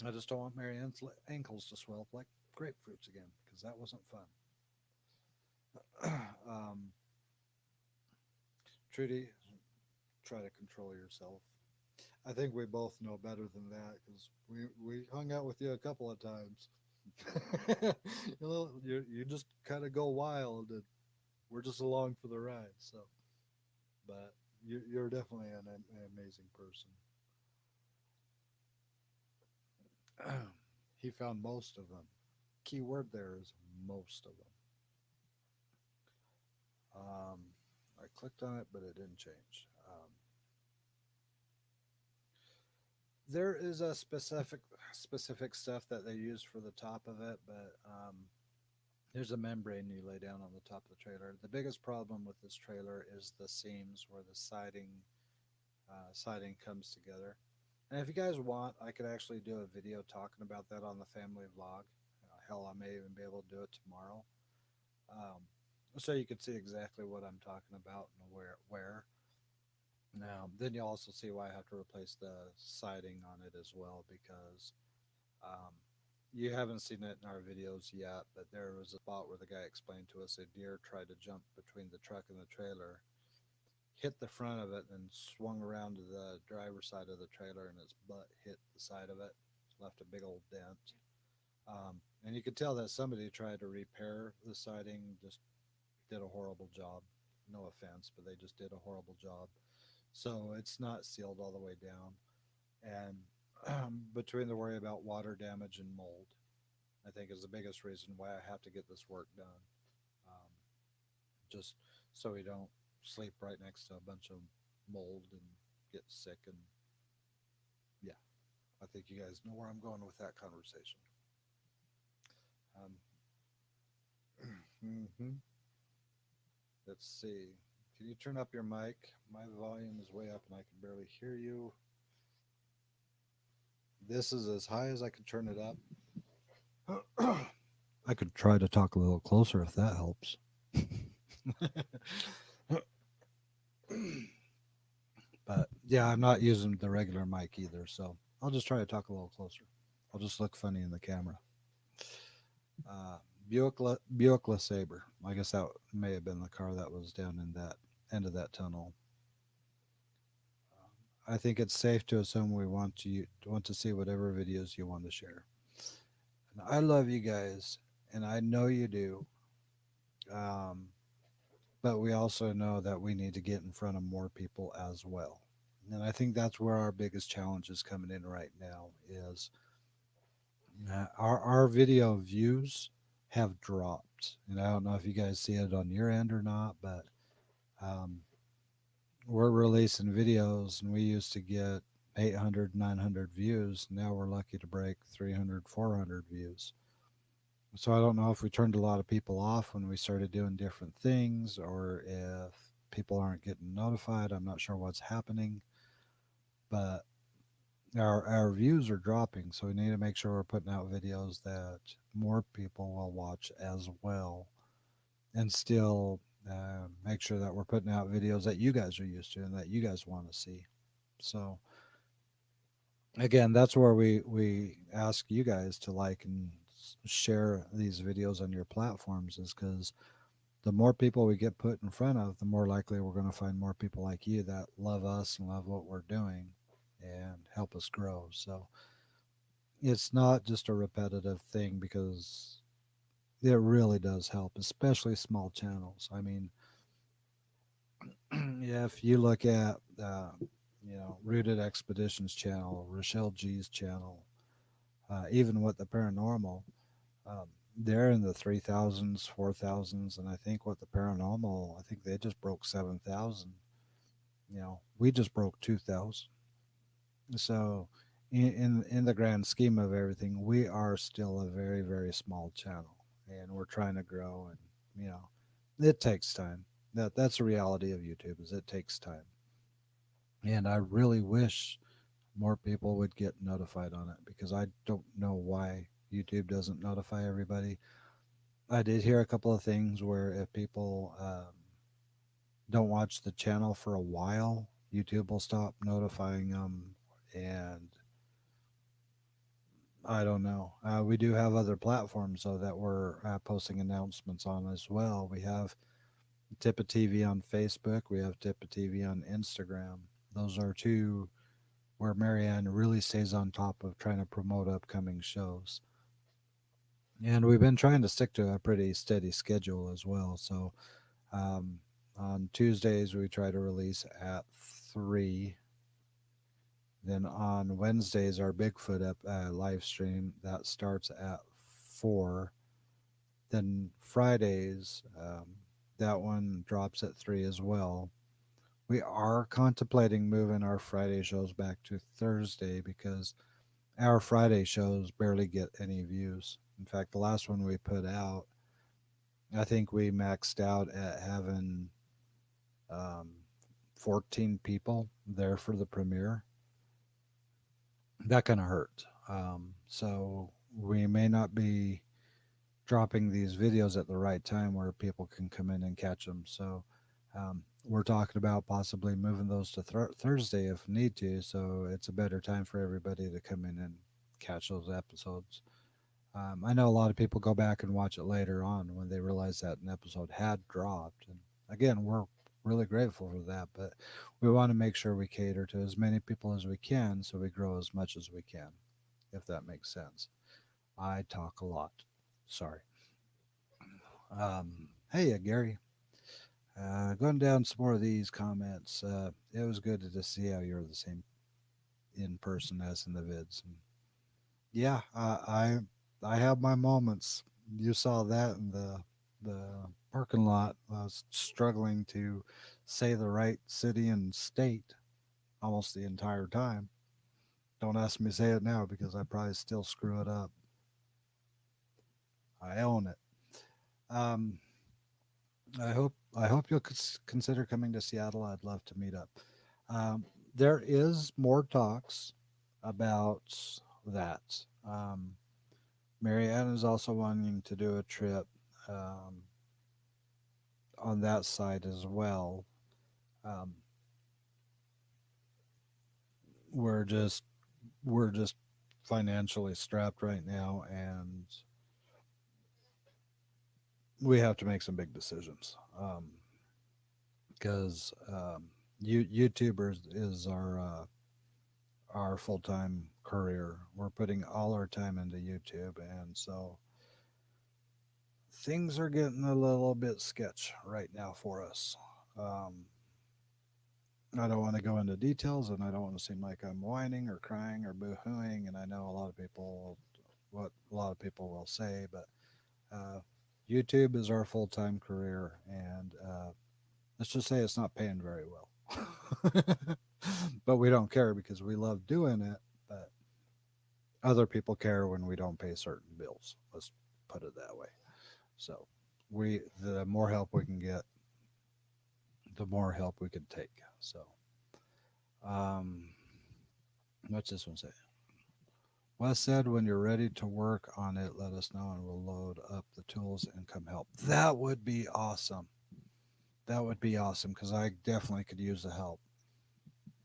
I just don't want Marianne's ankles to swell up like grapefruits again, because that wasn't fun. Trudy, try to control yourself. I think we both know better than that because we hung out with you a couple of times. You just kind of go wild, and we're just along for the ride. So, but you're definitely an amazing person. He found most of them. Key word there is most of them. I clicked on it, but it didn't change. There is a specific stuff that they use for the top of it, but there's a membrane you lay down on the top of the trailer. The biggest problem with this trailer is the seams where the siding comes together. And if you guys want, I could actually do a video talking about that on the family vlog. Hell, I may even be able to do it tomorrow, um, so you can see exactly what I'm talking about and where. Now, then you'll also see why I have to replace the siding on it as well, because um, you haven't seen it in our videos yet, but there was a spot where the guy explained to us a deer tried to jump between the truck and the trailer, hit the front of it, and swung around to the driver's side of the trailer, and its butt hit the side of it, left a big old dent. And you could tell that somebody tried to repair the siding, just did a horrible job. No offense, but they just did a horrible job. So it's not sealed all the way down. And between the worry about water damage and mold, I think is the biggest reason why I have to get this work done. Um, just so we don't sleep right next to a bunch of mold and get sick. And yeah, I think you guys know where I'm going with that conversation. Um, mhm. Let's see. Can you turn up your mic? My volume is way up and I can barely hear you. This is as high as I can turn it up. I could try to talk a little closer if that helps. But yeah, I'm not using the regular mic either, so I'll just try to talk a little closer. I'll just look funny in the camera. Uh, Buick LeSabre. I guess that may have been the car that was down in that end of that tunnel. I think it's safe to assume we want to see whatever videos you want to share. And I love you guys, and I know you do. Um, but we also know that we need to get in front of more people as well. And I think that's where our biggest challenge is coming in right now is our video views have dropped. And I don't know if you guys see it on your end or not, but um, we're releasing videos and we used to get 800, 900 views. Now we're lucky to break 300, 400 views. So I don't know if we turned a lot of people off when we started doing different things or if people aren't getting notified. I'm not sure what's happening, but our views are dropping. So we need to make sure we're putting out videos that more people will watch as well, and still make sure that we're putting out videos that you guys are used to and that you guys want to see. So again, that's where we ask you guys to like and share these videos on your platforms, is because the more people we get put in front of, the more likely we're going to find more people like you that love us and love what we're doing and help us grow. So it's not just a repetitive thing because it really does help, especially small channels. I mean, if you look at, Rooted Expeditions channel, Rochelle G's channel, even with the paranormal, um, they're in the 3,000s, 4,000s, and I think with the paranormal, I think they just broke 7,000. We just broke 2,000. So, in the grand scheme of everything, we are still a very very small channel, and we're trying to grow. And you know, it takes time. That's the reality of YouTube is it takes time. And I really wish more people would get notified on it because I don't know why YouTube doesn't notify everybody. I did hear a couple of things where if people don't watch the channel for a while, YouTube will stop notifying them. And I don't know. We do have other platforms though that we're posting announcements on as well. We have Tippa TV on Facebook. We have Tippa TV on Instagram. Those are two where Marianne really stays on top of trying to promote upcoming shows. And we've been trying to stick to a pretty steady schedule as well. So um, on Tuesdays, we try to release at 3. Then on Wednesdays, our Bigfoot live stream that starts at 4. Then Fridays, that one drops at 3 as well. We are contemplating moving our Friday shows back to Thursday because our Friday shows barely get any views. In fact, the last one we put out, I think we maxed out at having um, 14 people there for the premiere. That kind of hurt. So we may not be dropping these videos at the right time where people can come in and catch them. So we're talking about possibly moving those to Thursday if need to. So it's a better time for everybody to come in and catch those episodes. I know a lot of people go back and watch it later on when they realize that an episode had dropped. And again, we're really grateful for that, but we want to make sure we cater to as many people as we can so we grow as much as we can, if that makes sense. I talk a lot. Sorry. Hey, Gary. Going down some more of these comments. It was good to just see how you're the same in person as in the vids. And yeah, I have my moments. You saw that in the parking lot. I was struggling to say the right city and state almost the entire time. Don't ask me to say it now because I probably still screw it up. I own it. Um, I hope you'll consider coming to Seattle. I'd love to meet up. There is more talks about that. Marianne is also wanting to do a trip um, on that side as well. Um, we're just we're just financially strapped right now, and we have to make some big decisions. Because YouTubers is our full time career. We're putting all our time into YouTube, and so things are getting a little bit sketch right now for us. Um, I don't want to go into details, and I don't want to seem like I'm whining or crying or boo-hooing. And I know what a lot of people will say, but uh, YouTube is our full time career, and let's just say it's not paying very well. But we don't care because we love doing it. But other people care when we don't pay certain bills. Let's put it that way. So the more help we can get, the more help we can take. So um, what's this one say? Wes said, when you're ready to work on it, let us know and we'll load up the tools and come help. That would be awesome. That would be awesome because I definitely could use the help.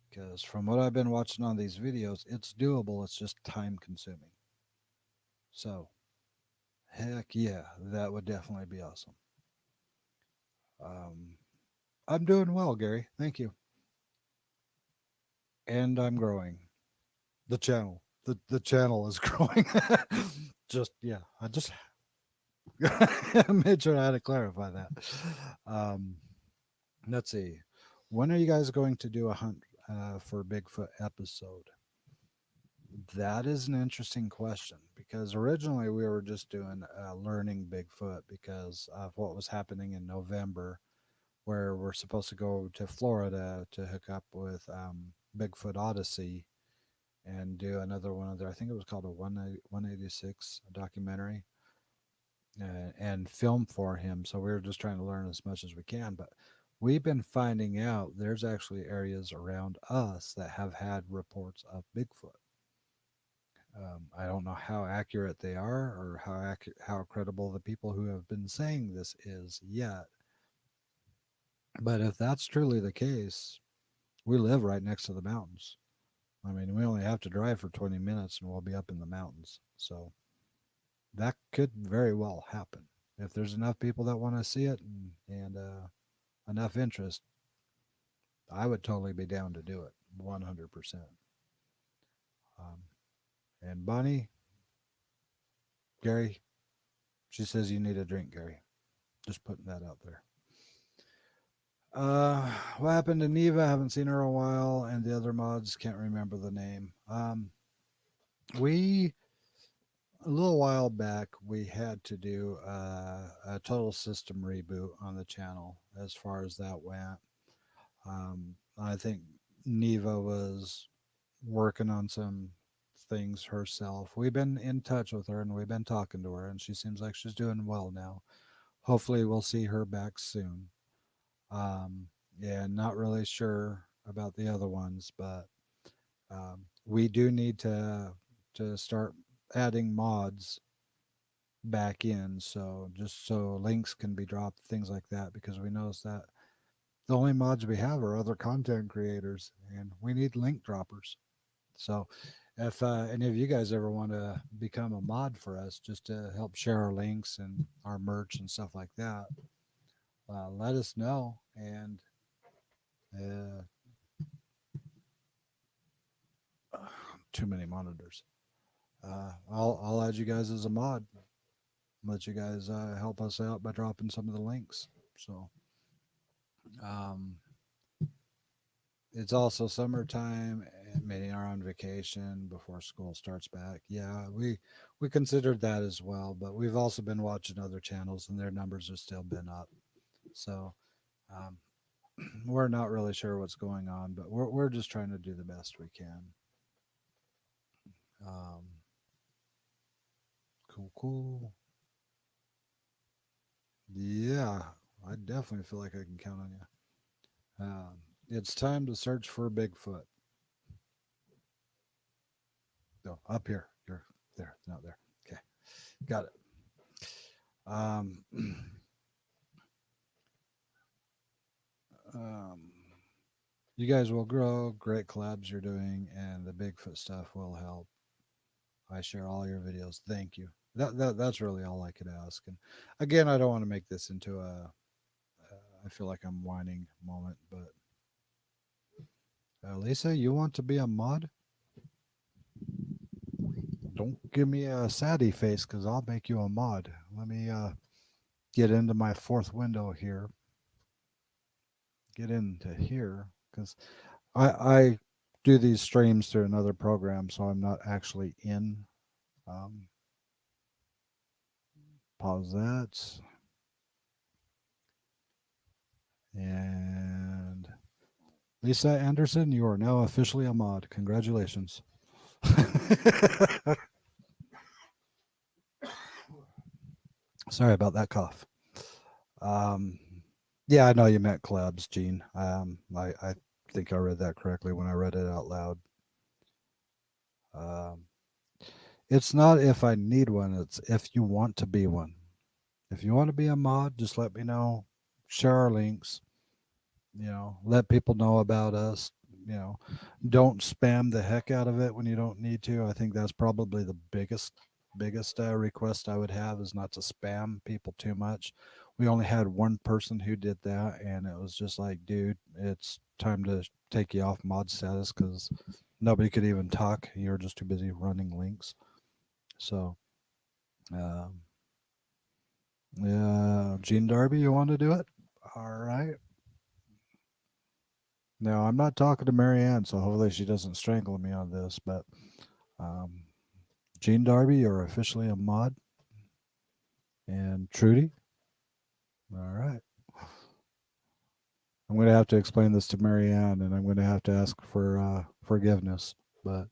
Because from what I've been watching on these videos, it's doable. It's just time consuming. So, heck yeah, that would definitely be awesome. Um, I'm doing well, Gary. Thank you. And I'm growing. The channel. The channel is growing. Just yeah, I just made sure I had to clarify that. Um, let's see. When are you guys going to do a hunt for Bigfoot episode? That is an interesting question because originally we were just doing learning Bigfoot because of what was happening in November, where we're supposed to go to Florida to hook up with Bigfoot Odyssey and do another one of their, I think it was called a 186 documentary, and film for him. So we were just trying to learn as much as we can. But we've been finding out there's actually areas around us that have had reports of Bigfoot. I don't know how accurate they are or how credible the people who have been saying this is yet. But if that's truly the case, we live right next to the mountains. I mean, we only have to drive for 20 minutes and we'll be up in the mountains. So that could very well happen. If there's enough people that want to see it and enough interest, I would totally be down to do it 100%. Um, and Bonnie, Gary, she says you need a drink, Gary. Just putting that out there. What happened to Neva? I haven't seen her a while, and the other mods can't remember the name. We a little while back we had to do a total system reboot on the channel as far as that went. I think Neva was working on some things herself. We've been in touch with her and we've been talking to her, and she seems like she's doing well now. Hopefully, we'll see her back soon. Um, yeah, not really sure about the other ones, but we do need to start adding mods back in, so just so links can be dropped, things like that, because we noticed that the only mods we have are other content creators, and we need link droppers. So, if any of you guys ever want to become a mod for us, just to help share our links and our merch and stuff like that, let us know. And uh, too many monitors. I'll add you guys as a mod. Let you guys help us out by dropping some of the links. So, um, it's also summertime, and many are on vacation before school starts back. Yeah, we considered that as well, but we've also been watching other channels, and their numbers have still been up. So um, we're not really sure what's going on, but we're just trying to do the best we can. Um, cool, cool. Yeah, I definitely feel like I can count on you. It's time to search for Bigfoot. No, up here. You're there, not there. Okay, got it. Um, um, you guys will grow. Great collabs you're doing, and the Bigfoot stuff will help. I share all your videos. Thank you. That's really all I could ask. And again, I don't want to make this into a. I feel like I'm whining moment, but Lisa, you want to be a mod? Don't give me a saddy face because I'll make you a mod. Let me get into my fourth window here. Get into here because I do these streams through another program, so I'm not actually in. Um, Pause that. And Lisa Anderson, you are now officially a mod. Congratulations. Sorry about that cough. Um, yeah, I know you meant collabs, Gene. I think I read that correctly when I read it out loud. Um, it's not if I need one, it's if you want to be one. If you want to be a mod, just let me know. Share our links. Let people know about us. You know, don't spam the heck out of it when you don't need to. I think that's probably the biggest request I would have is not to spam people too much. we only had one person who did that, and it was just like, dude, it's time to take you off mod status because nobody could even talk. You were just too busy running links. So, um, yeah, Gene Darby, you want to do it? All right. Now, I'm not talking to Marianne, so hopefully she doesn't strangle me on this, but um, Gene Darby, you're officially a mod. And Trudy, all right. I'm going to have to explain this to Marianne, and I'm going to have to ask for forgiveness, but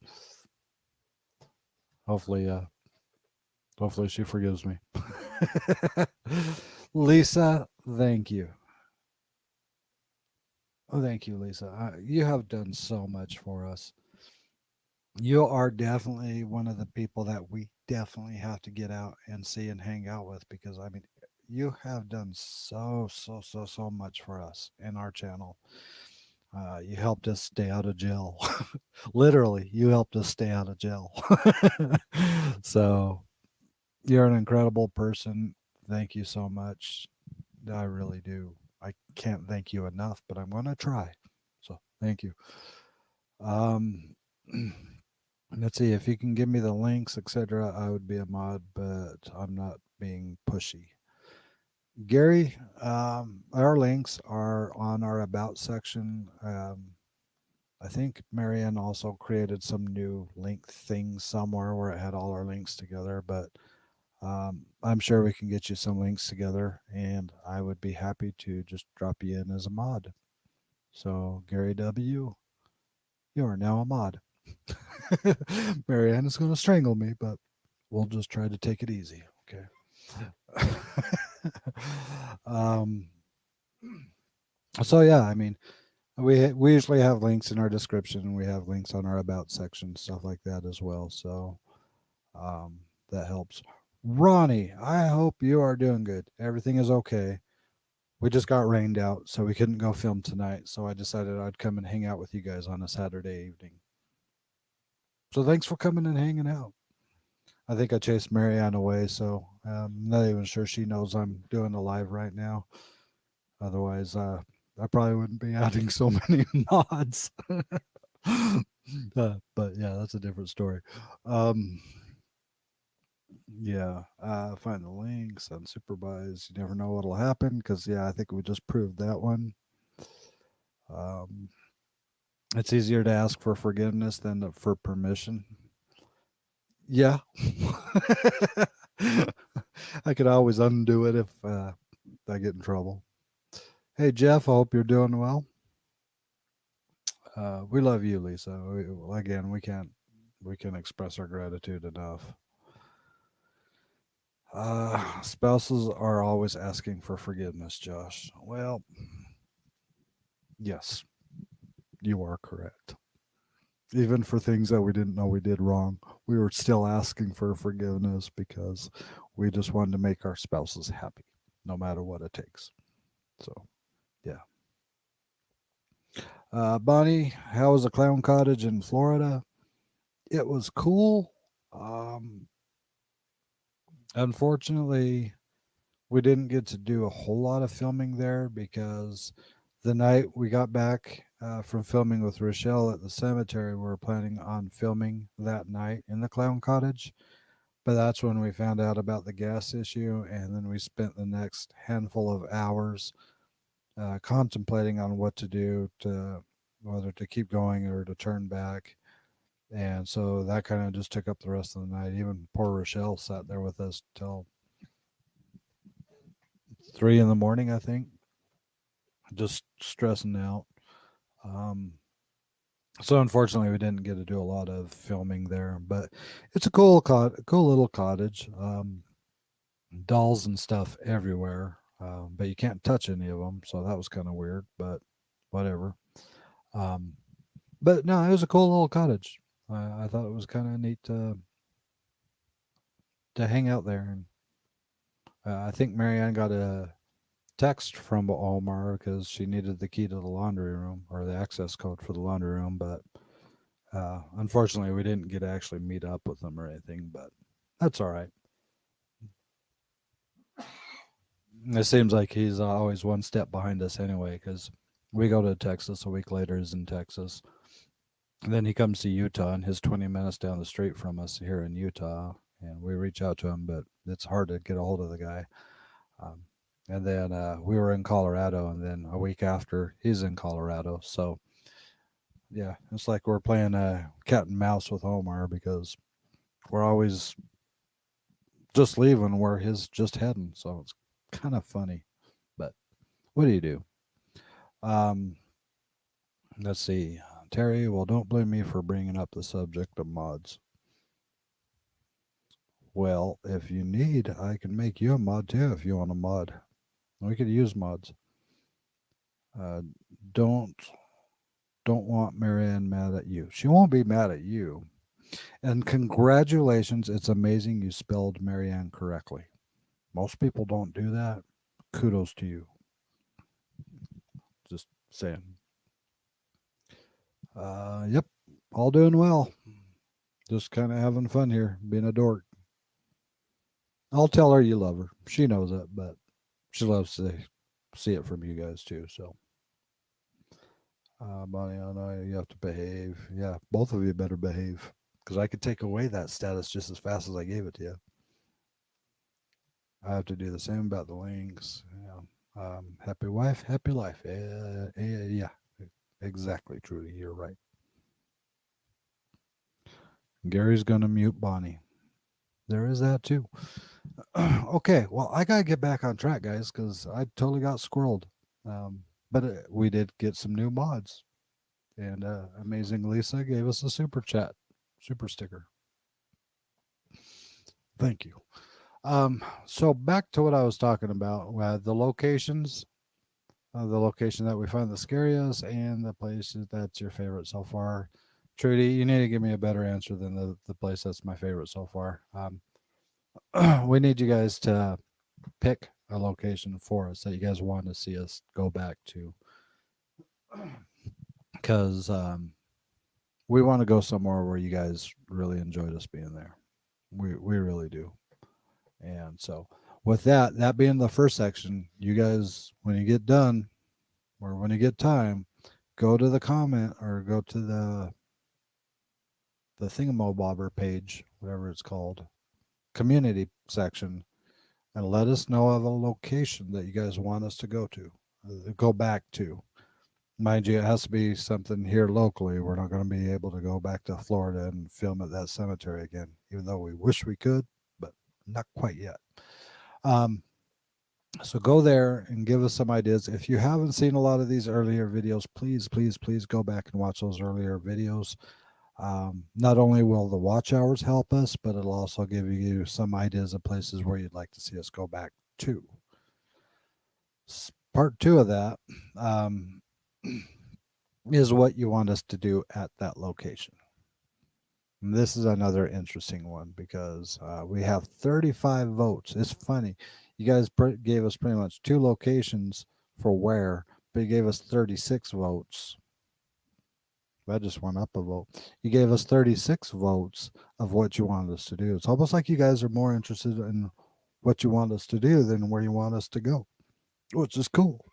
hopefully, hopefully she forgives me. Lisa, thank you. Oh, thank you, Lisa. You have done so much for us. You are definitely one of the people that we definitely have to get out and see and hang out with because I mean, you have done so much for us in our channel. You helped us stay out of jail. Literally, you helped us stay out of jail. So you're an incredible person. Thank you so much. I really do. I can't thank you enough, but I'm going to try. So thank you. Um, let's see if you can give me the links, etc. I would be a mod, but I'm not being pushy. Gary, our links are on our about section. I think Marianne also created some new link thing somewhere where it had all our links together, but I'm sure we can get you some links together, and I would be happy to just drop you in as a mod. So, Gary W., you are now a mod. Marianne is going to strangle me, but we'll just try to take it easy. Okay. um, so yeah, I mean, we usually have links in our description. We have links on our about section, stuff like that as well. So um, that helps. Ronnie, I hope you are doing good. Everything is okay. We just got rained out, so we couldn't go film tonight. So I decided I'd come and hang out with you guys on a Saturday evening. So thanks for coming and hanging out. I think I chased Marianne away, so I'm not even sure she knows I'm doing a live right now. Otherwise, I probably wouldn't be adding so many mods. But yeah, that's a different story. Um, yeah, find the links, unsupervised. You never know what'll happen because, yeah, I think we just proved that one. Um, it's easier to ask for forgiveness than for permission. Yeah. I could always undo it if I get in trouble. Hey, Jeff, I hope you're doing well. We love you, Lisa. Again, we can express our gratitude enough. Spouses are always asking for forgiveness, Josh. Well, yes, you are correct. Even for things that we didn't know we did wrong, we were still asking for forgiveness because we just wanted to make our spouses happy, no matter what it takes. So, yeah. Bonnie, how was the clown cottage in Florida? It was cool. Um, Unfortunately, we didn't get to do a whole lot of filming there because the night we got back from filming with Rochelle at the cemetery, we were planning on filming that night in the clown cottage. But that's when we found out about the gas issue, and then we spent the next handful of hours contemplating on what to do to whether to keep going or to turn back. And so that kind of just took up the rest of the night. Even poor Rochelle sat there with us till 3 in the morning, I think, just stressing out. Um, so unfortunately, we didn't get to do a lot of filming there, but it's a cool little cottage. Dolls and stuff everywhere, but you can't touch any of them. So that was kind of weird, but whatever. Um, but no, it was a cool little cottage. I thought it was kind of neat to hang out there, and I think Marianne got a text from Omar because she needed the key to the laundry room or the access code for the laundry room, but unfortunately, we didn't get to actually meet up with them or anything. But that's all right. It seems like he's always one step behind us anyway, because we go to Texas a week later. He's in Texas. And then he comes to Utah, and his 20 minutes down the street from us here in Utah. And we reach out to him, but it's hard to get a hold of the guy. Um, and then we were in Colorado, and then a week after, he's in Colorado. So, yeah, it's like we're playing cat and mouse with Omar because we're always just leaving where he's just heading. So it's kind of funny. But what do you do? Um, let's see. Terry, well, don't blame me for bringing up the subject of mods. Well, if you need, I can make you a mod too if you want a mod. We could use mods. Uh, don't don't want Marianne mad at you. She won't be mad at you. And congratulations, it's amazing you spelled Marianne correctly. Most people don't do that. Kudos to you. Just saying. Yep, all doing well. Just kind of having fun here, being a dork. I'll tell her you love her. She knows it, but she loves to see it from you guys too. So, Bonnie, I know you have to behave. Yeah, both of you better behave because I could take away that status just as fast as I gave it to you. I have to do the same about the links. Yeah. Happy wife, happy life. Yeah, exactly, Trudy. You're right. Gary's gonna mute Bonnie. There is that too. Okay, well, I gotta get back on track, guys, because I totally got squirreled. But we did get some new mods, and amazing Lisa gave us a super chat, super sticker. Thank you. So back to what I was talking about, the locations, the location that we find the scariest, and the place that's your favorite so far. Trudy, you need to give me a better answer than the place that's my favorite so far. We need you guys to pick a location for us that you guys want to see us go back to, because we want to go somewhere where you guys really enjoyed us being there. We really do. And so, with that being the first section, you guys, when you get done or when you get time, go to the comment or go to the thingamabobber page, whatever it's called, community section, and let us know of a location that you guys want us to go back to. Mind you, it has to be something here locally. We're not going to be able to go back to Florida and film at that cemetery again, even though we wish we could, but not quite yet. Um, so go there and give us some ideas. If you haven't seen a lot of these earlier videos, please, please, please go back and watch those earlier videos. Not only will the watch hours help us, but it'll also give you some ideas of places where you'd like to see us go back to. Part two of that is what you want us to do at that location. And this is another interesting one because we have 35 votes. It's funny. You guys gave us pretty much two locations for where, but you gave us 36 votes. That just went up a vote. You gave us 36 votes of what you wanted us to do. It's almost like you guys are more interested in what you want us to do than where you want us to go, which is cool.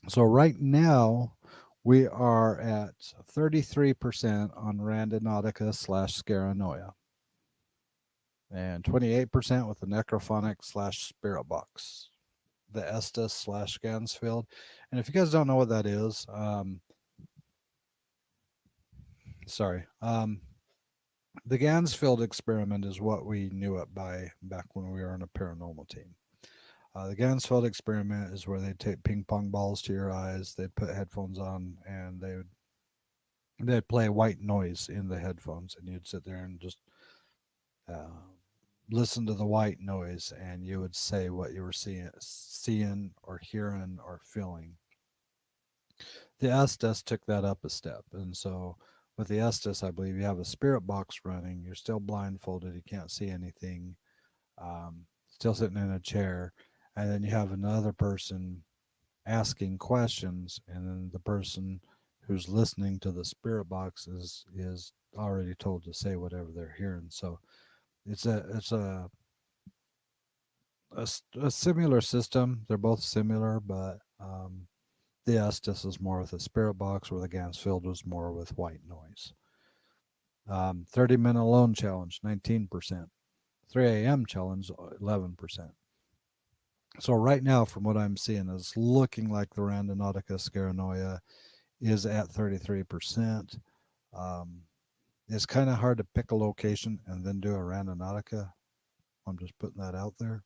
So right now, we are at 33% on Randonautica / Scaranoia and 28% with the Necrophonic / Spirit Box, the Estes / Gansfield. And if you guys don't know what that is, sorry. The Gansfield experiment is what we knew it by back when we were on a paranormal team. The Gansfield experiment is where they'd take ping pong balls to your eyes, they'd put headphones on, and they'd play white noise in the headphones, and you'd sit there and just uh, listen to the white noise, and you would say what you were seeing or hearing or feeling. The Estes took that up a step, and so with the Estes, I believe you have a spirit box running. You're still blindfolded. You can't see anything. Still sitting in a chair, and then you have another person asking questions, and then the person who's listening to the spirit box is already told to say whatever they're hearing. So it's a a similar system. They're both similar, but the Estes is more with a spirit box, where the Gansfield was more with white noise. 30-minute alone challenge, 19%. 3 a.m. challenge, 11%. So right now, from what I'm seeing, is looking like the Randonautica Scaranoia is at 33%. Um, it's kind of hard to pick a location and then do a Randonautica. I'm just putting that out there.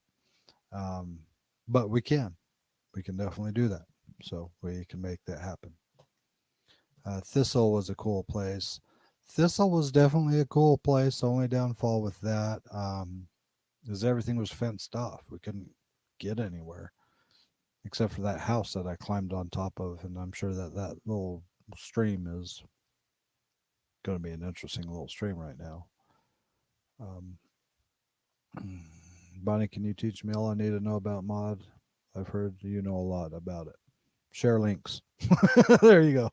Um, but we can. We can definitely do that. So we can make that happen. Thistle was a cool place. Thistle was definitely a cool place. The only downfall with that is everything was fenced off. We couldn't get anywhere except for that house that I climbed on top of, and I'm sure that that little stream is going to be an interesting little stream right now. Um, Bonnie, can you teach me all I need to know about mod? I've heard you know a lot about it. Share links. There you go.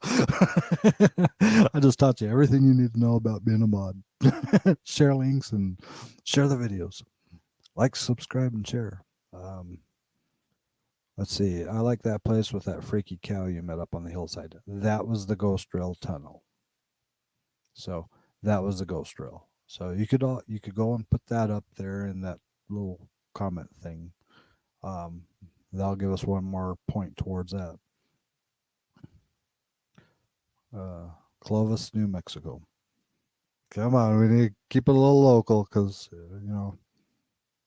I just taught you everything you need to know about being a mod. Share links and share the videos. Like, subscribe, and share. Um, let's see. I like that place with that freaky cow you met up on the hillside. That was the Ghost Trail Tunnel. So that was the Ghost Trail. So you could go and put that up there in that little comment thing. Um, that'll give us one more point towards that. Uh, Clovis, New Mexico. Come on, we need to keep it a little local because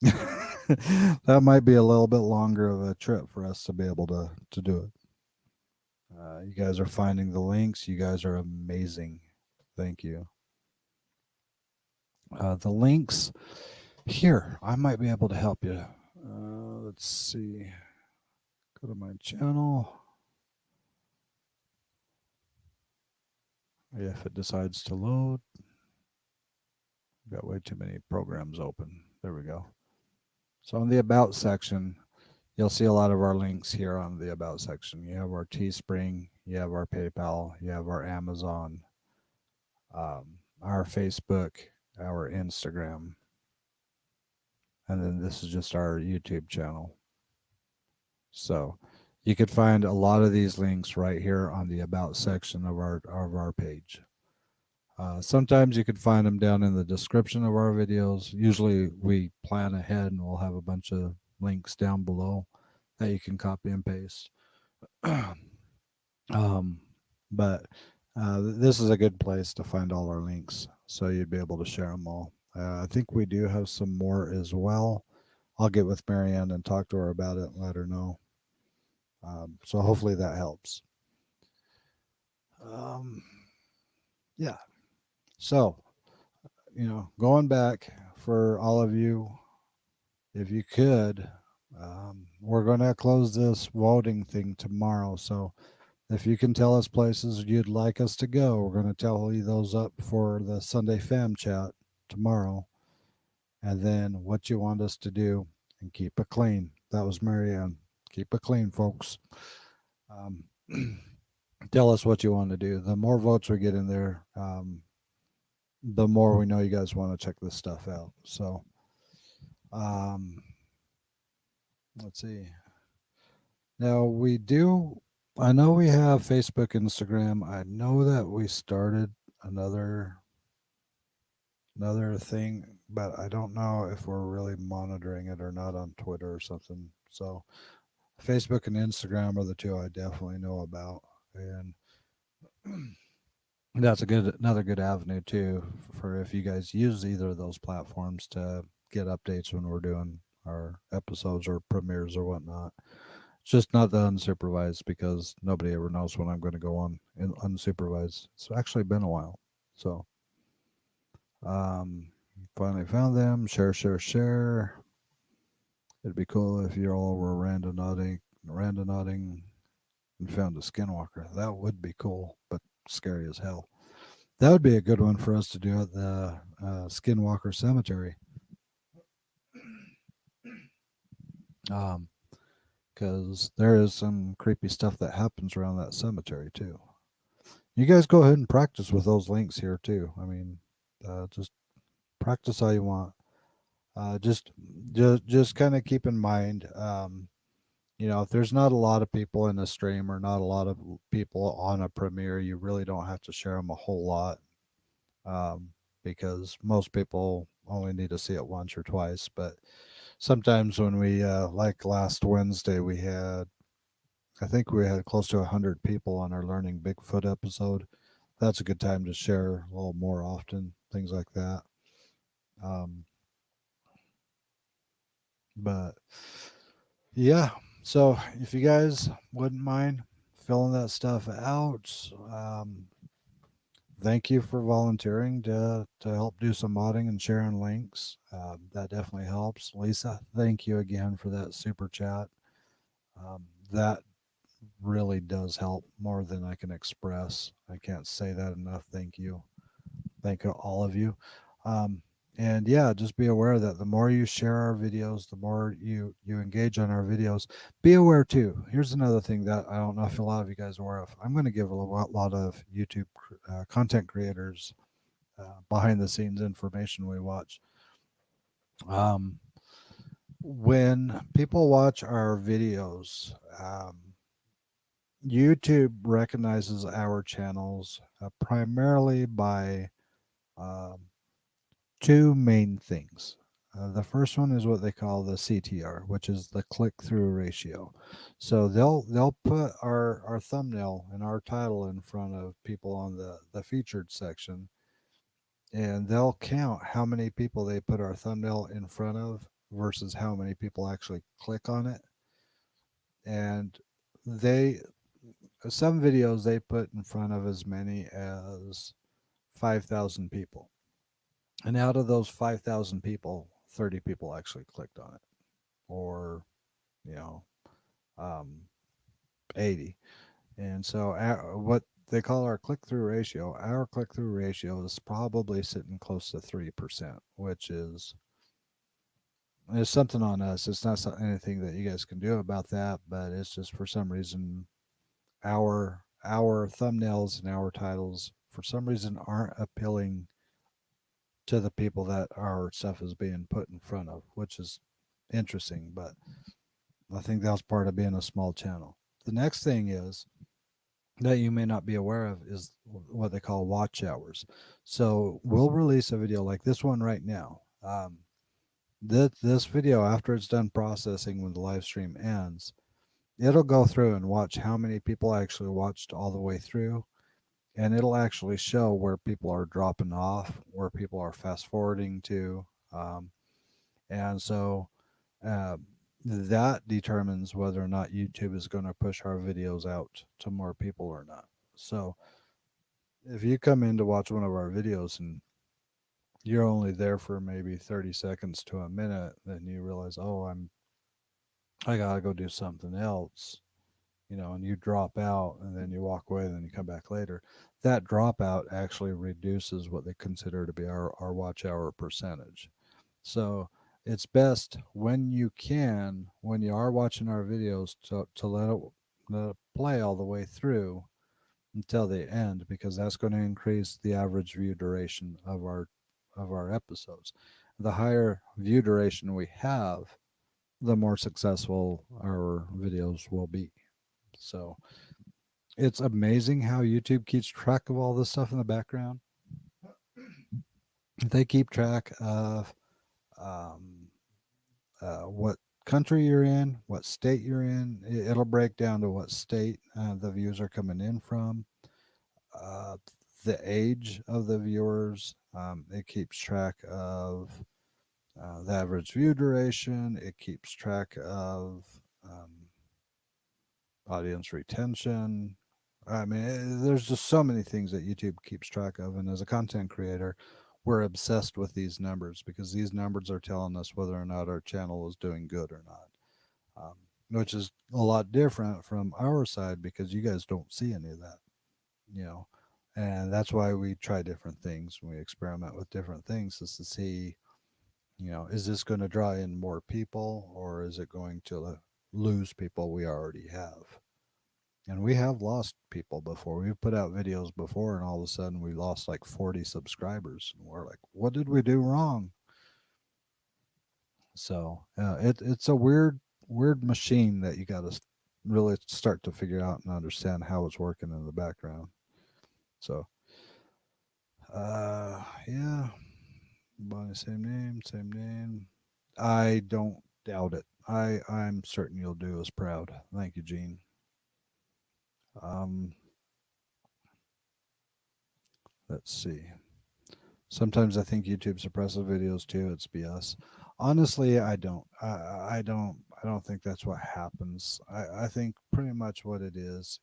that might be a little bit longer of a trip for us to be able to do it. You guys are finding the links. You guys are amazing. Thank you. The links here, I might be able to help you. Let's see. Go to my channel. If it decides to load, got way too many programs open. There we go. So in the About section, you'll see a lot of our links here on the About section. You have our Teespring, you have our PayPal, you have our Amazon, our Facebook, our Instagram, and then this is just our YouTube channel. So you could find a lot of these links right here on the About section of our page. Sometimes you could find them down in the description of our videos. Usually we plan ahead and we'll have a bunch of links down below that you can copy and paste. um, but this is a good place to find all our links, so you'd be able to share them all. I think we do have some more as well. I'll get with Marianne and talk to her about it and let her know. So hopefully that helps. Yeah. So, going back for all of you, if you could, we're going to close this voting thing tomorrow. So if you can tell us places you'd like us to go, we're going to tally those up for the Sunday fam chat tomorrow. And then what you want us to do, and keep it clean. That was Marianne. Keep it clean, folks. Tell us what you want to do. The more votes we get in there, the more we know you guys want to check this stuff out. So, let's see. Now we do. I know we have Facebook, Instagram. I know that we started another thing, but I don't know if we're really monitoring it or not on Twitter or something. So, Facebook and Instagram are the two I definitely know about, and that's another good avenue too for if you guys use either of those platforms to get updates when we're doing our episodes or premieres or whatnot. It's just not the unsupervised because nobody ever knows when I'm going to go on in unsupervised. It's actually been a while. So finally found them. Share, share, share. It'd be cool if you all were randonauting and found a skinwalker. That would be cool, but scary as hell. That would be a good one for us to do at the Skinwalker Cemetery. Because there is some creepy stuff that happens around that cemetery too. You guys go ahead and practice with those links here too. I mean, just practice all you want. Just just kind of keep in mind, if there's not a lot of people in a stream or not a lot of people on a premiere, you really don't have to share them a whole lot, um, because most people only need to see it once or twice. But sometimes when we, like last Wednesday, I think we had close to 100 people on our Learning Bigfoot episode. That's a good time to share a little more often, things like that. Um, but yeah, so if you guys wouldn't mind filling that stuff out, thank you for volunteering to help do some modding and sharing links. That definitely helps. Lisa, thank you again for that super chat. That really does help more than I can express. I can't say that enough. Thank you. Thank all of you. Um, and yeah, just be aware that the more you share our videos, the more you engage on our videos. Be aware too. Here's another thing that I don't know if a lot of you guys are aware of. I'm going to give a lot of YouTube content creators behind the scenes information we watch. Um, when people watch our videos, YouTube recognizes our channels primarily by um, two main things. The first one is what they call the CTR, which is the click-through ratio. So they'll put our thumbnail and our title in front of people on the featured section, and they'll count how many people they put our thumbnail in front of versus how many people actually click on it. And they some videos they put in front of as many as 5,000 people. And out of those 5,000 people, 30 people actually clicked on it, or, you know, um, 80. And so, what they call our click through ratio is probably sitting close to 3%, which is something on us. It's not anything that you guys can do about that, but it's just for some reason our thumbnails and our titles for some reason aren't appealing to the people that our stuff is being put in front of, which is interesting, but I think that's part of being a small channel. The next thing is that you may not be aware of is what they call watch hours. So we'll release a video like this one right now. This video, after it's done processing when the live stream ends, it'll go through and watch how many people actually watched all the way through, and it'll actually show where people are dropping off, where people are fast forwarding to. And so uh, that determines whether or not YouTube is going to push our videos out to more people or not. So if you come in to watch one of our videos and you're only there for maybe 30 seconds to a minute, then you realize, oh, I gotta go do something else, and you drop out and then you walk away and then you come back later. That dropout actually reduces what they consider to be our watch hour percentage. So it's best when you can, when you are watching our videos, to let it play all the way through until the end, because that's going to increase the average view duration of our episodes. The higher view duration we have, the more successful our videos will be. So it's amazing how YouTube keeps track of all this stuff in the background. They keep track of um, what country you're in, what state you're in. It'll break down to what state the views are coming in from, uh, the age of the viewers. It keeps track of the average view duration. It keeps track of um, audience retention. I mean, there's just so many things that YouTube keeps track of. And as a content creator, we're obsessed with these numbers because these numbers are telling us whether or not our channel is doing good or not, which is a lot different from our side because you guys don't see any of that, you know. And that's why we try different things. We experiment with different things is to see, is this going to draw in more people or is it going to lose people we already have? And we have lost people before. We've put out videos before, and all of a sudden we lost like 40 subscribers. And we're like, what did we do wrong? So it's a weird machine that you got to really start to figure out and understand how it's working in the background. So yeah, Bonnie, same name, same name. I don't doubt it. I'm certain you'll do us proud. Thank you, Gene. Um, let's see. Sometimes I think YouTube suppresses videos too. It's BS. Honestly, I don't. I don't think that's what happens. I think pretty much what it is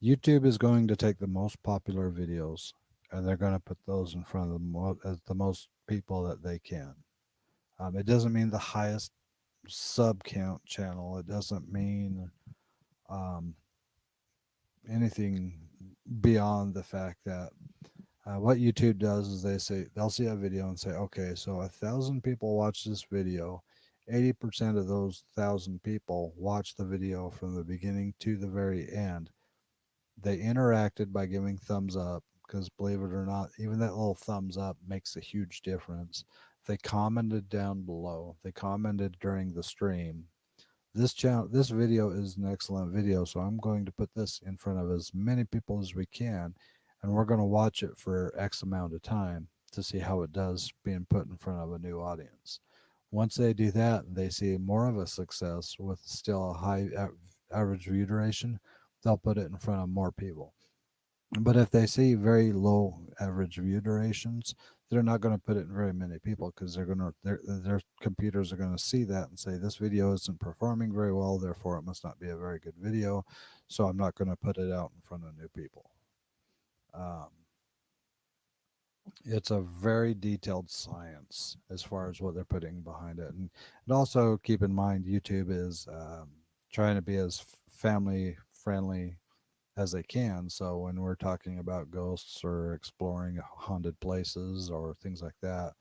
YouTube is going to take the most popular videos and they're going to put those in front of the most people that they can. It doesn't mean the highest sub count channel. It doesn't mean um, anything beyond the fact that what YouTube does is they'll see a video and say, okay, so 1,000 people watch this video. 80% of those 1,000 people watch the video from the beginning to the very end. They interacted by giving thumbs up because, believe it or not, even that little thumbs up makes a huge difference. They commented down below. They commented during the stream. This video is an excellent video, so I'm going to put this in front of as many people as we can, and we're going to watch it for X amount of time to see how it does being put in front of a new audience. Once they do that, they see more of a success with still a average view duration, they'll put it in front of more people. But if they see very low average view durations, they're not going to put it in very many people because their computers are going to see that and say this video isn't performing very well, therefore it must not be a very good video. So I'm not going to put it out in front of new people. Um, it's a very detailed science as far as what they're putting behind it, and also keep in mind YouTube is trying to be as family friendly as they can. So when we're talking about ghosts or exploring haunted places or things like that,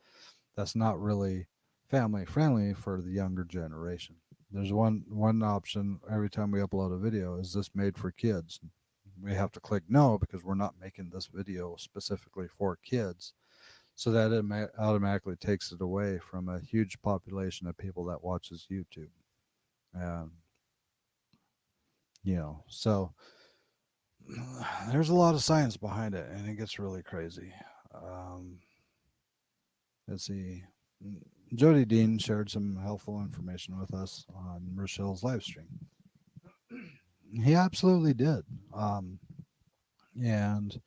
that's not really family friendly for the younger generation. There's one option every time we upload a video: is this made for kids? We have to click no because we're not making this video specifically for kids. So that it automatically takes it away from a huge population of people that watches YouTube. Um, so there's a lot of science behind it, and it gets really crazy. Um, let's see. Jody Dean shared some helpful information with us on Rochelle's live stream. He absolutely did. Um, and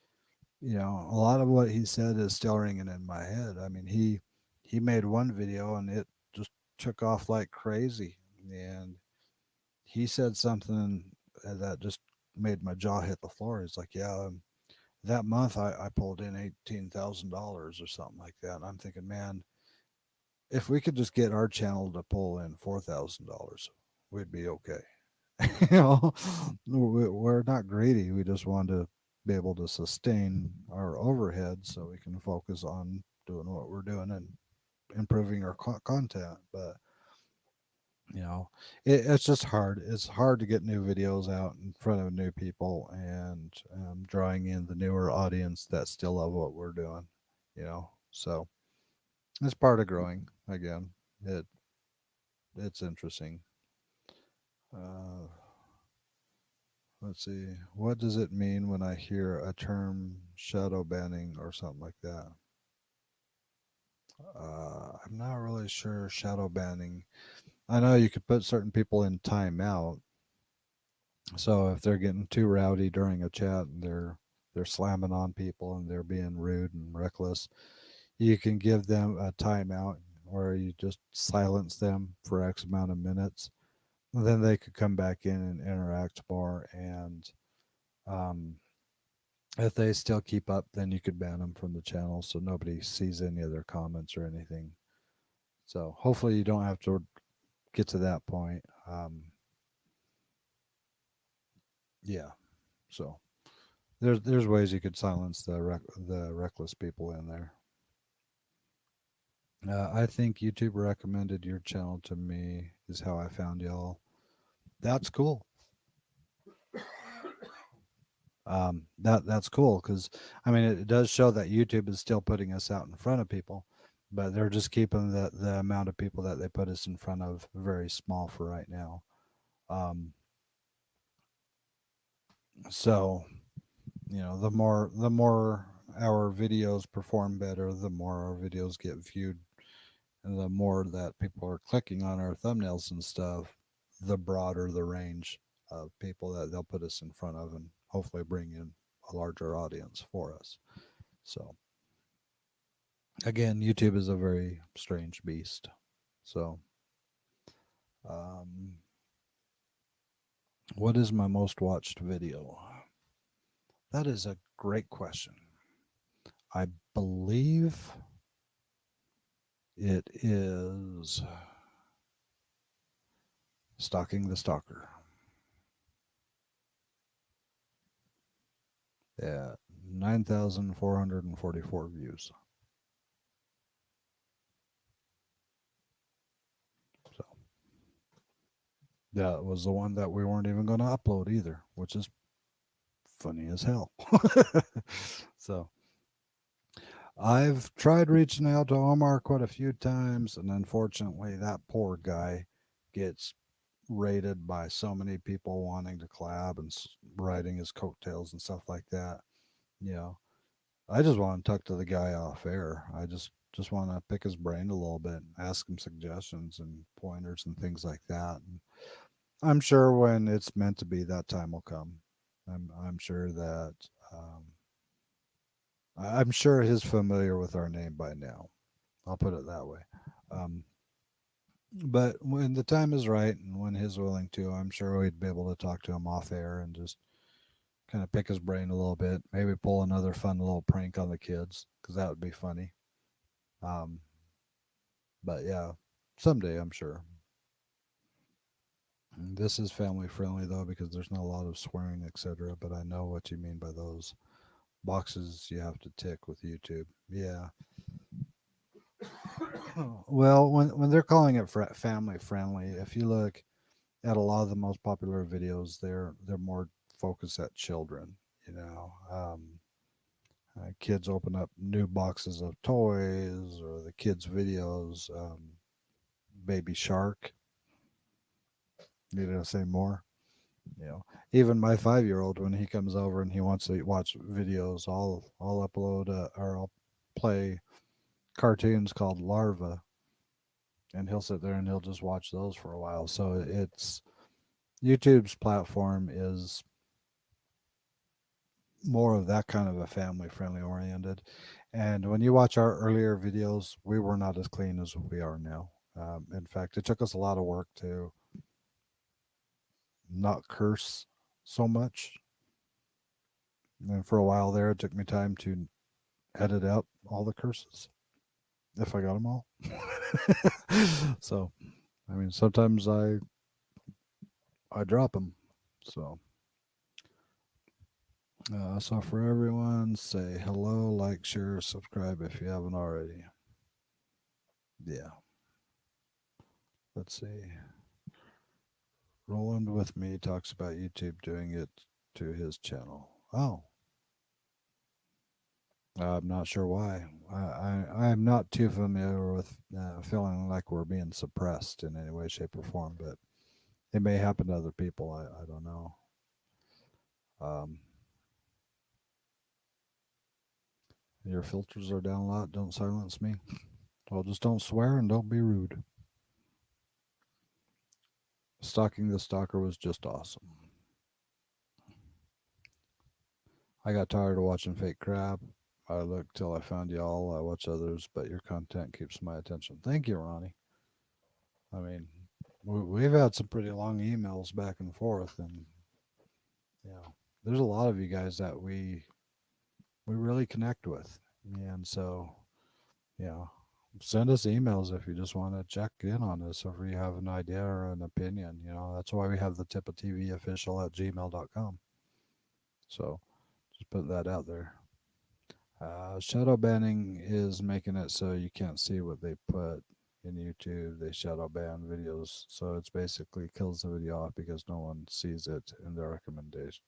a lot of what he said is still ringing in my head. I mean, he made one video and it just took off like crazy, and he said something that just made my jaw hit the floor. He's like, "Yeah, that month I pulled in $18,000 or something like that." And I'm thinking, man, if we could just get our channel to pull in $4,000, we'd be okay. you know, we're not greedy. We just want to be able to sustain our overhead so we can focus on doing what we're doing and improving our content. But it's just hard. It's hard to get new videos out in front of new people and drawing in the newer audience that still love what we're doing. So it's part of growing. Again, it it's interesting. Uh, let's see. What does it mean when I hear a term shadow banning or something like that? I'm not really sure. Shadow banning. I know you could put certain people in timeout. So if they're getting too rowdy during a chat and they're slamming on people and they're being rude and reckless, you can give them a timeout or you just silence them for X amount of minutes. Then they could come back in and interact more. And um, if they still keep up, then you could ban them from the channel so nobody sees any of their comments or anything. So hopefully you don't have to get to that point. Yeah. So there's ways you could silence the reckless people in there. I think YouTube recommended your channel to me. Is how I found y'all. That's cool. That's cool because I mean it does show that YouTube is still putting us out in front of people. but they're just keeping the amount of people that they put us in front of very small for right now. Um, so the more our videos perform better, the more our videos get viewed, and the more that people are clicking on our thumbnails and stuff, the broader the range of people that they'll put us in front of, and hopefully bring in a larger audience for us. So again, YouTube is a very strange beast. So, um, what is my most watched video? That is a great question. I believe it is Stalking the Stalker at 9,444 views. So that was the one that we weren't even going to upload either, which is funny as hell. So I've tried reaching out to Omar quite a few times, and unfortunately, that poor guy gets rated by so many people wanting to collab and riding his coattails and stuff like that. You know, I just want to talk to the guy off air. I just want to pick his brain a little bit, ask him suggestions and pointers and things like that. And I'm sure when it's meant to be, that time will come. I'm sure that I'm sure he's familiar with our name by now. I'll put it that way. Um, but when the time is right and when he's willing to, I'm sure we'd be able to talk to him off air and just kind of pick his brain a little bit. Maybe pull another fun little prank on the kids because that would be funny. Um, but yeah, someday I'm sure. This is family friendly though because there's not a lot of swearing, etc. But I know what you mean by those boxes you have to tick with YouTube. Yeah. Well, when they're calling it family friendly, if you look at a lot of the most popular videos, they're more focused at children. You know, kids open up new boxes of toys, or the kids' videos. Baby Shark. Need to say more? You know, even my 5 year old, when he comes over and he wants to watch videos, I'll upload or I'll play cartoons called Larva, and he'll sit there and he'll just watch those for a while. So it's YouTube's platform is more of that kind of a family friendly oriented. And when you watch our earlier videos, we were not as clean as we are now. In fact, it took us a lot of work to not curse so much. And for a while there, it took me time to edit out all the curses if I got them all. So, I mean, sometimes I drop them. So, so for everyone, say hello, like, share, subscribe if you haven't already. Yeah. Let's see. Roland with me talks about YouTube doing it to his channel. Oh, I'm not sure why. I'm not too familiar with feeling like we're being suppressed in any way, shape, or form, but it may happen to other people. I don't know. Um, your filters are down a lot. Don't silence me. Well, just don't swear and don't be rude. Stalking the Stalker was just awesome. I got tired of watching fake crap. I looked till I found y'all. I watch others, but your content keeps my attention. Thank you, Ronnie. I mean, we've had some pretty long emails back and forth, and you know, there's a lot of you guys that we really connect with, and so you know, send us emails if you just want to check in on us, or if you have an idea or an opinion. You know, that's why we have the tip of TV official at gmail.com. So just put that out there. Shadow banning is making it so you can't see what they put in YouTube. They shadow ban videos, so it's basically kills the video off because no one sees it in the recommendation.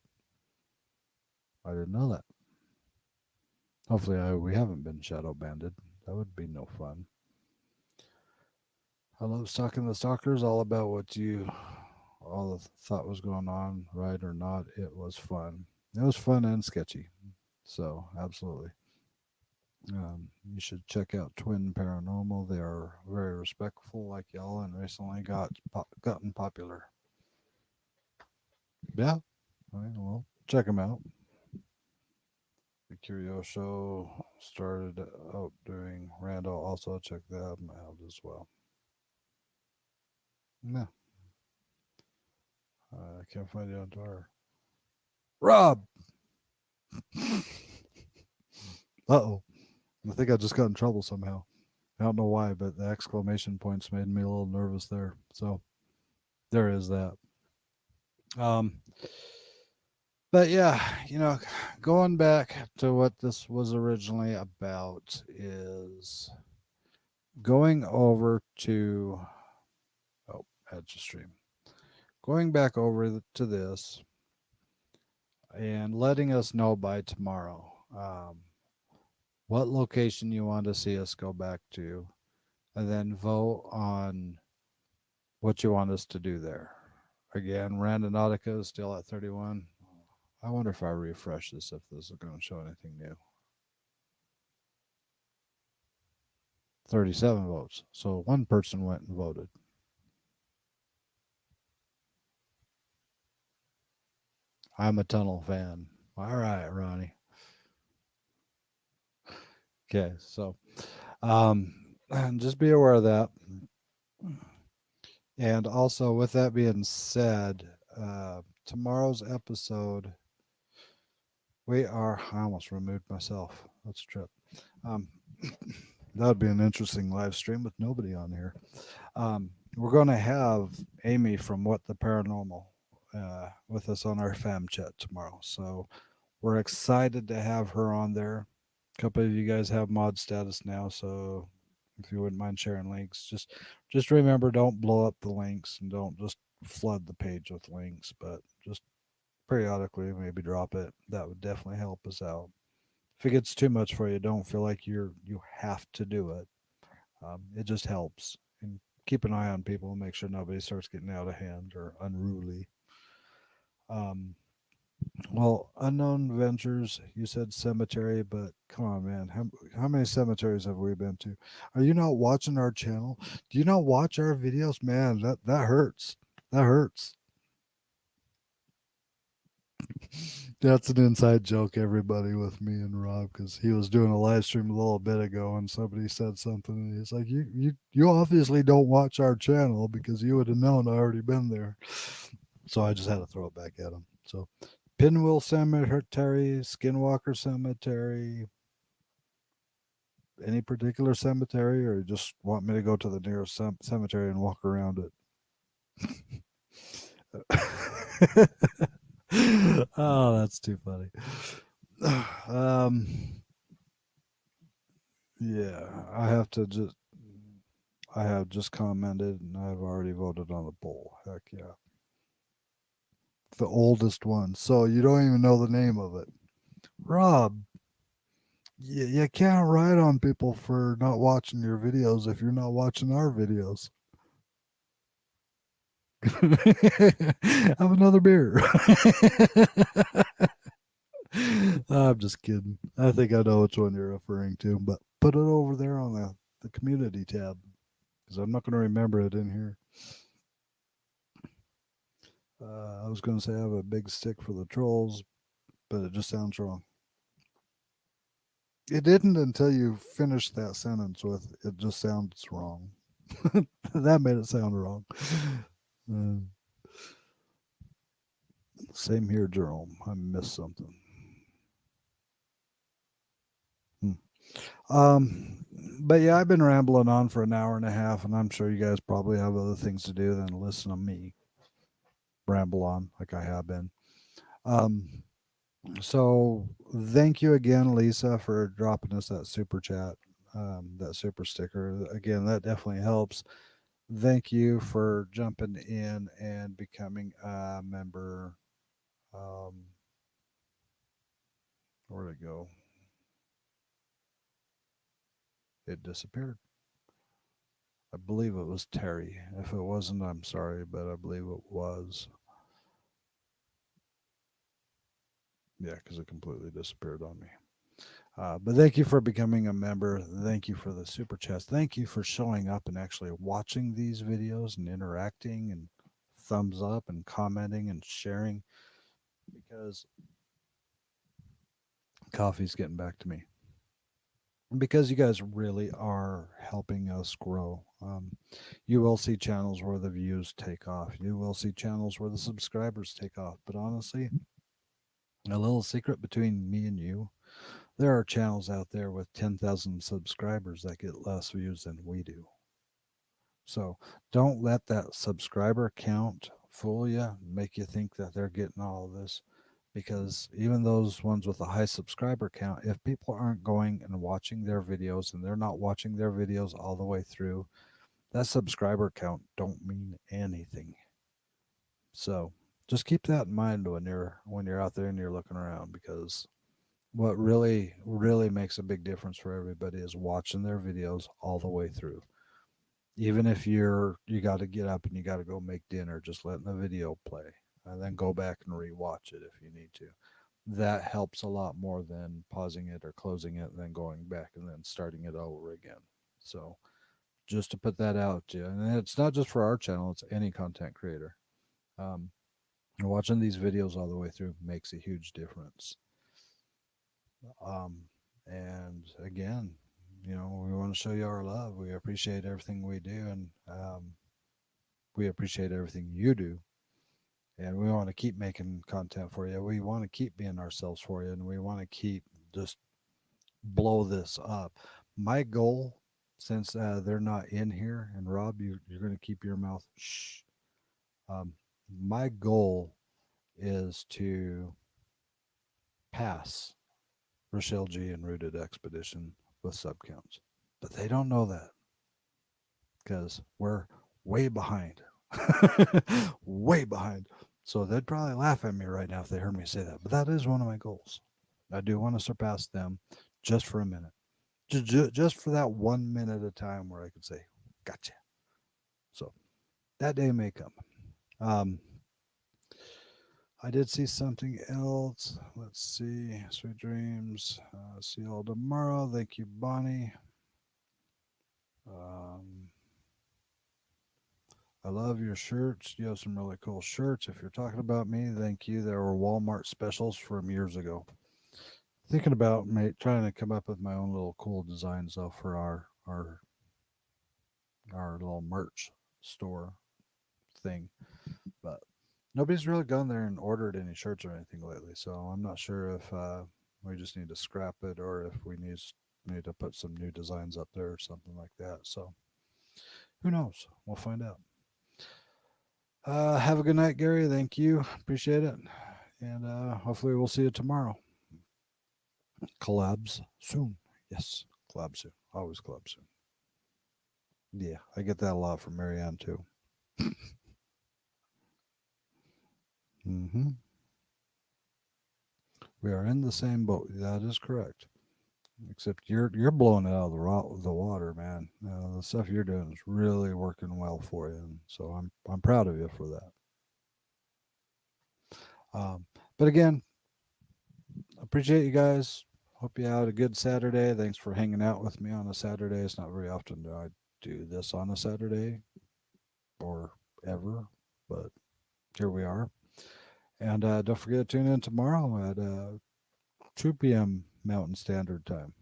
I didn't know that. Hopefully, we haven't been shadow banned. That would be no fun. I love stalking the stalkers. All about what you all thought was going on, right or not. It was fun. It was fun and sketchy. So absolutely. You should check out Twin Paranormal. They are very respectful, like y'all, and recently gotten popular. Yeah, all right, well, check them out. The Curio Show started out doing Randall. Also, check them out as well. No, I can't find it on Twitter. Rob. Uh-oh. I think I just got in trouble somehow. I don't know why, but the exclamation points made me a little nervous there. So there is that. Um, but yeah, going back to what this was originally about is going over to Edge Stream. Going back to this and letting us know by tomorrow what location you want to see us go back to, and then vote on what you want us to do there. Again, Randonautica is still at 31. I wonder if I refresh this, if this is going to show anything new. 37 votes. So one person went and voted. I'm a tunnel fan. All right, Ronnie. Okay, so um, just be aware of that. And also, with that being said, tomorrow's episode, I almost removed myself. That's a trip. Um, that would be an interesting live stream with nobody on here. We're going to have Amy from What the Paranormal with us on our fam chat tomorrow. So we're excited to have her on there. A couple of you guys have mod status now, so if you wouldn't mind sharing links, just remember, don't blow up the links and don't just flood the page with links, but just periodically maybe drop it. That would definitely help us out. If it gets too much for you, don't feel like you have to do it. It just helps. And keep an eye on people and make sure nobody starts getting out of hand or unruly. Um, well, unknown ventures. You said cemetery, but come on, man. How many cemeteries have we been to? Are you not watching our channel? Do you not watch our videos, man? That hurts. That hurts. That's an inside joke, everybody, with me and Rob, because he was doing a live stream a little bit ago, and somebody said something, and he's like, "You obviously don't watch our channel because you would have known I already been there." So I just had to throw it back at him. So, Pinwheel Cemetery, Skinwalker Cemetery, any particular cemetery, or you just want me to go to the nearest cemetery and walk around it? Oh, that's too funny. um, yeah, I have just commented and I've already voted on the poll. Heck yeah. The oldest one. So you don't even know the name of it. Rob, you can't write on people for not watching your videos if you're not watching our videos. Have another beer. I'm just kidding. I think I know which one you're referring to, but put it over there on the community tab because I'm not going to remember it in here. I was going to say I have a big stick for the trolls, but it just sounds wrong. It didn't until you finished that sentence with "it just sounds wrong." That made it sound wrong. Uh, Same here, Jerome. I missed something. Hmm. Um, but yeah, I've been rambling on for an hour and a half, and I'm sure you guys probably have other things to do than listen to me ramble on like I have been. Um, so thank you again, Lisa, for dropping us that super chat, that super sticker. Again, that definitely helps. Thank you for jumping in and becoming a member. Um, where'd it go? It disappeared. I believe it was Terry. If it wasn't, I'm sorry, but I believe it was. Yeah, because it completely disappeared on me. But thank you for becoming a member. Thank you for the super chats. Thank you for showing up and actually watching these videos and interacting and thumbs up and commenting and sharing because coffee's getting back to me. And because you guys really are helping us grow. You will see channels where the views take off. You will see channels where the subscribers take off. But honestly, a little secret between me and you, there are channels out there with 10,000 subscribers that get less views than we do. So don't let that subscriber count fool you, make you think that they're getting all of this. Because even those ones with a high subscriber count, if people aren't going and watching their videos and they're not watching their videos all the way through, that subscriber count don't mean anything. So just keep that in mind when you're out there and you're looking around because what really makes a big difference for everybody is watching their videos all the way through. Even if you got to get up and you got to go make dinner, just letting the video play and then go back and rewatch it if you need to. That helps a lot more than pausing it or closing it and then going back and then starting it over again. So just to put that out to you, and it's not just for our channel; it's any content creator. Um, Watching these videos all the way through makes a huge difference. Um, and again, we want to show you our love. We appreciate everything we do, and we appreciate everything you do. And we want to keep making content for you. We want to keep being ourselves for you, and we want to keep just blow this up. My goal, since they're not in here, and Rob, you're going to keep your mouth shh. Um, my goal is to pass Rochelle G and Rooted Expedition with sub counts. But they don't know that because we're way behind. Way behind. So they'd probably laugh at me right now if they heard me say that. But that is one of my goals. I do want to surpass them just for a minute. Just for that 1 minute of time where I could say, gotcha. So that day may come. Um, I did see something else. Let's see. Sweet dreams. See you all tomorrow. Thank you, Bonnie. Um, I love your shirts. You have some really cool shirts. If you're talking about me, thank you. There were Walmart specials from years ago. Thinking about trying to come up with my own little cool designs though for our little merch store thing, but nobody's really gone there and ordered any shirts or anything lately. So I'm not sure if we just need to scrap it or if we need to put some new designs up there or something like that. So who knows? We'll find out. Have a good night, Gary. Thank you. Appreciate it. And hopefully we'll see you tomorrow. Collabs soon. Yes, collab soon. Always collab soon. Yeah, I get that a lot from Marianne too. Hmm. We are in the same boat. That is correct. Except you're blowing it out of the water, man. The stuff you're doing is really working well for you, and so I'm proud of you for that. But again, appreciate you guys. Hope you had a good Saturday. Thanks for hanging out with me on a Saturday. It's not very often do I do this on a Saturday or ever, but here we are. And don't forget to tune in tomorrow at 2 p.m. Mountain Standard Time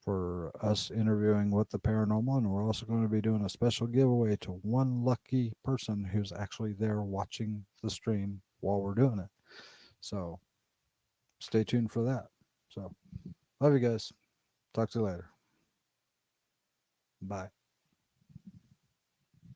for us interviewing with the paranormal. And we're also going to be doing a special giveaway to one lucky person who's actually there watching the stream while we're doing it. So stay tuned for that. So love you guys. Talk to you later. Bye.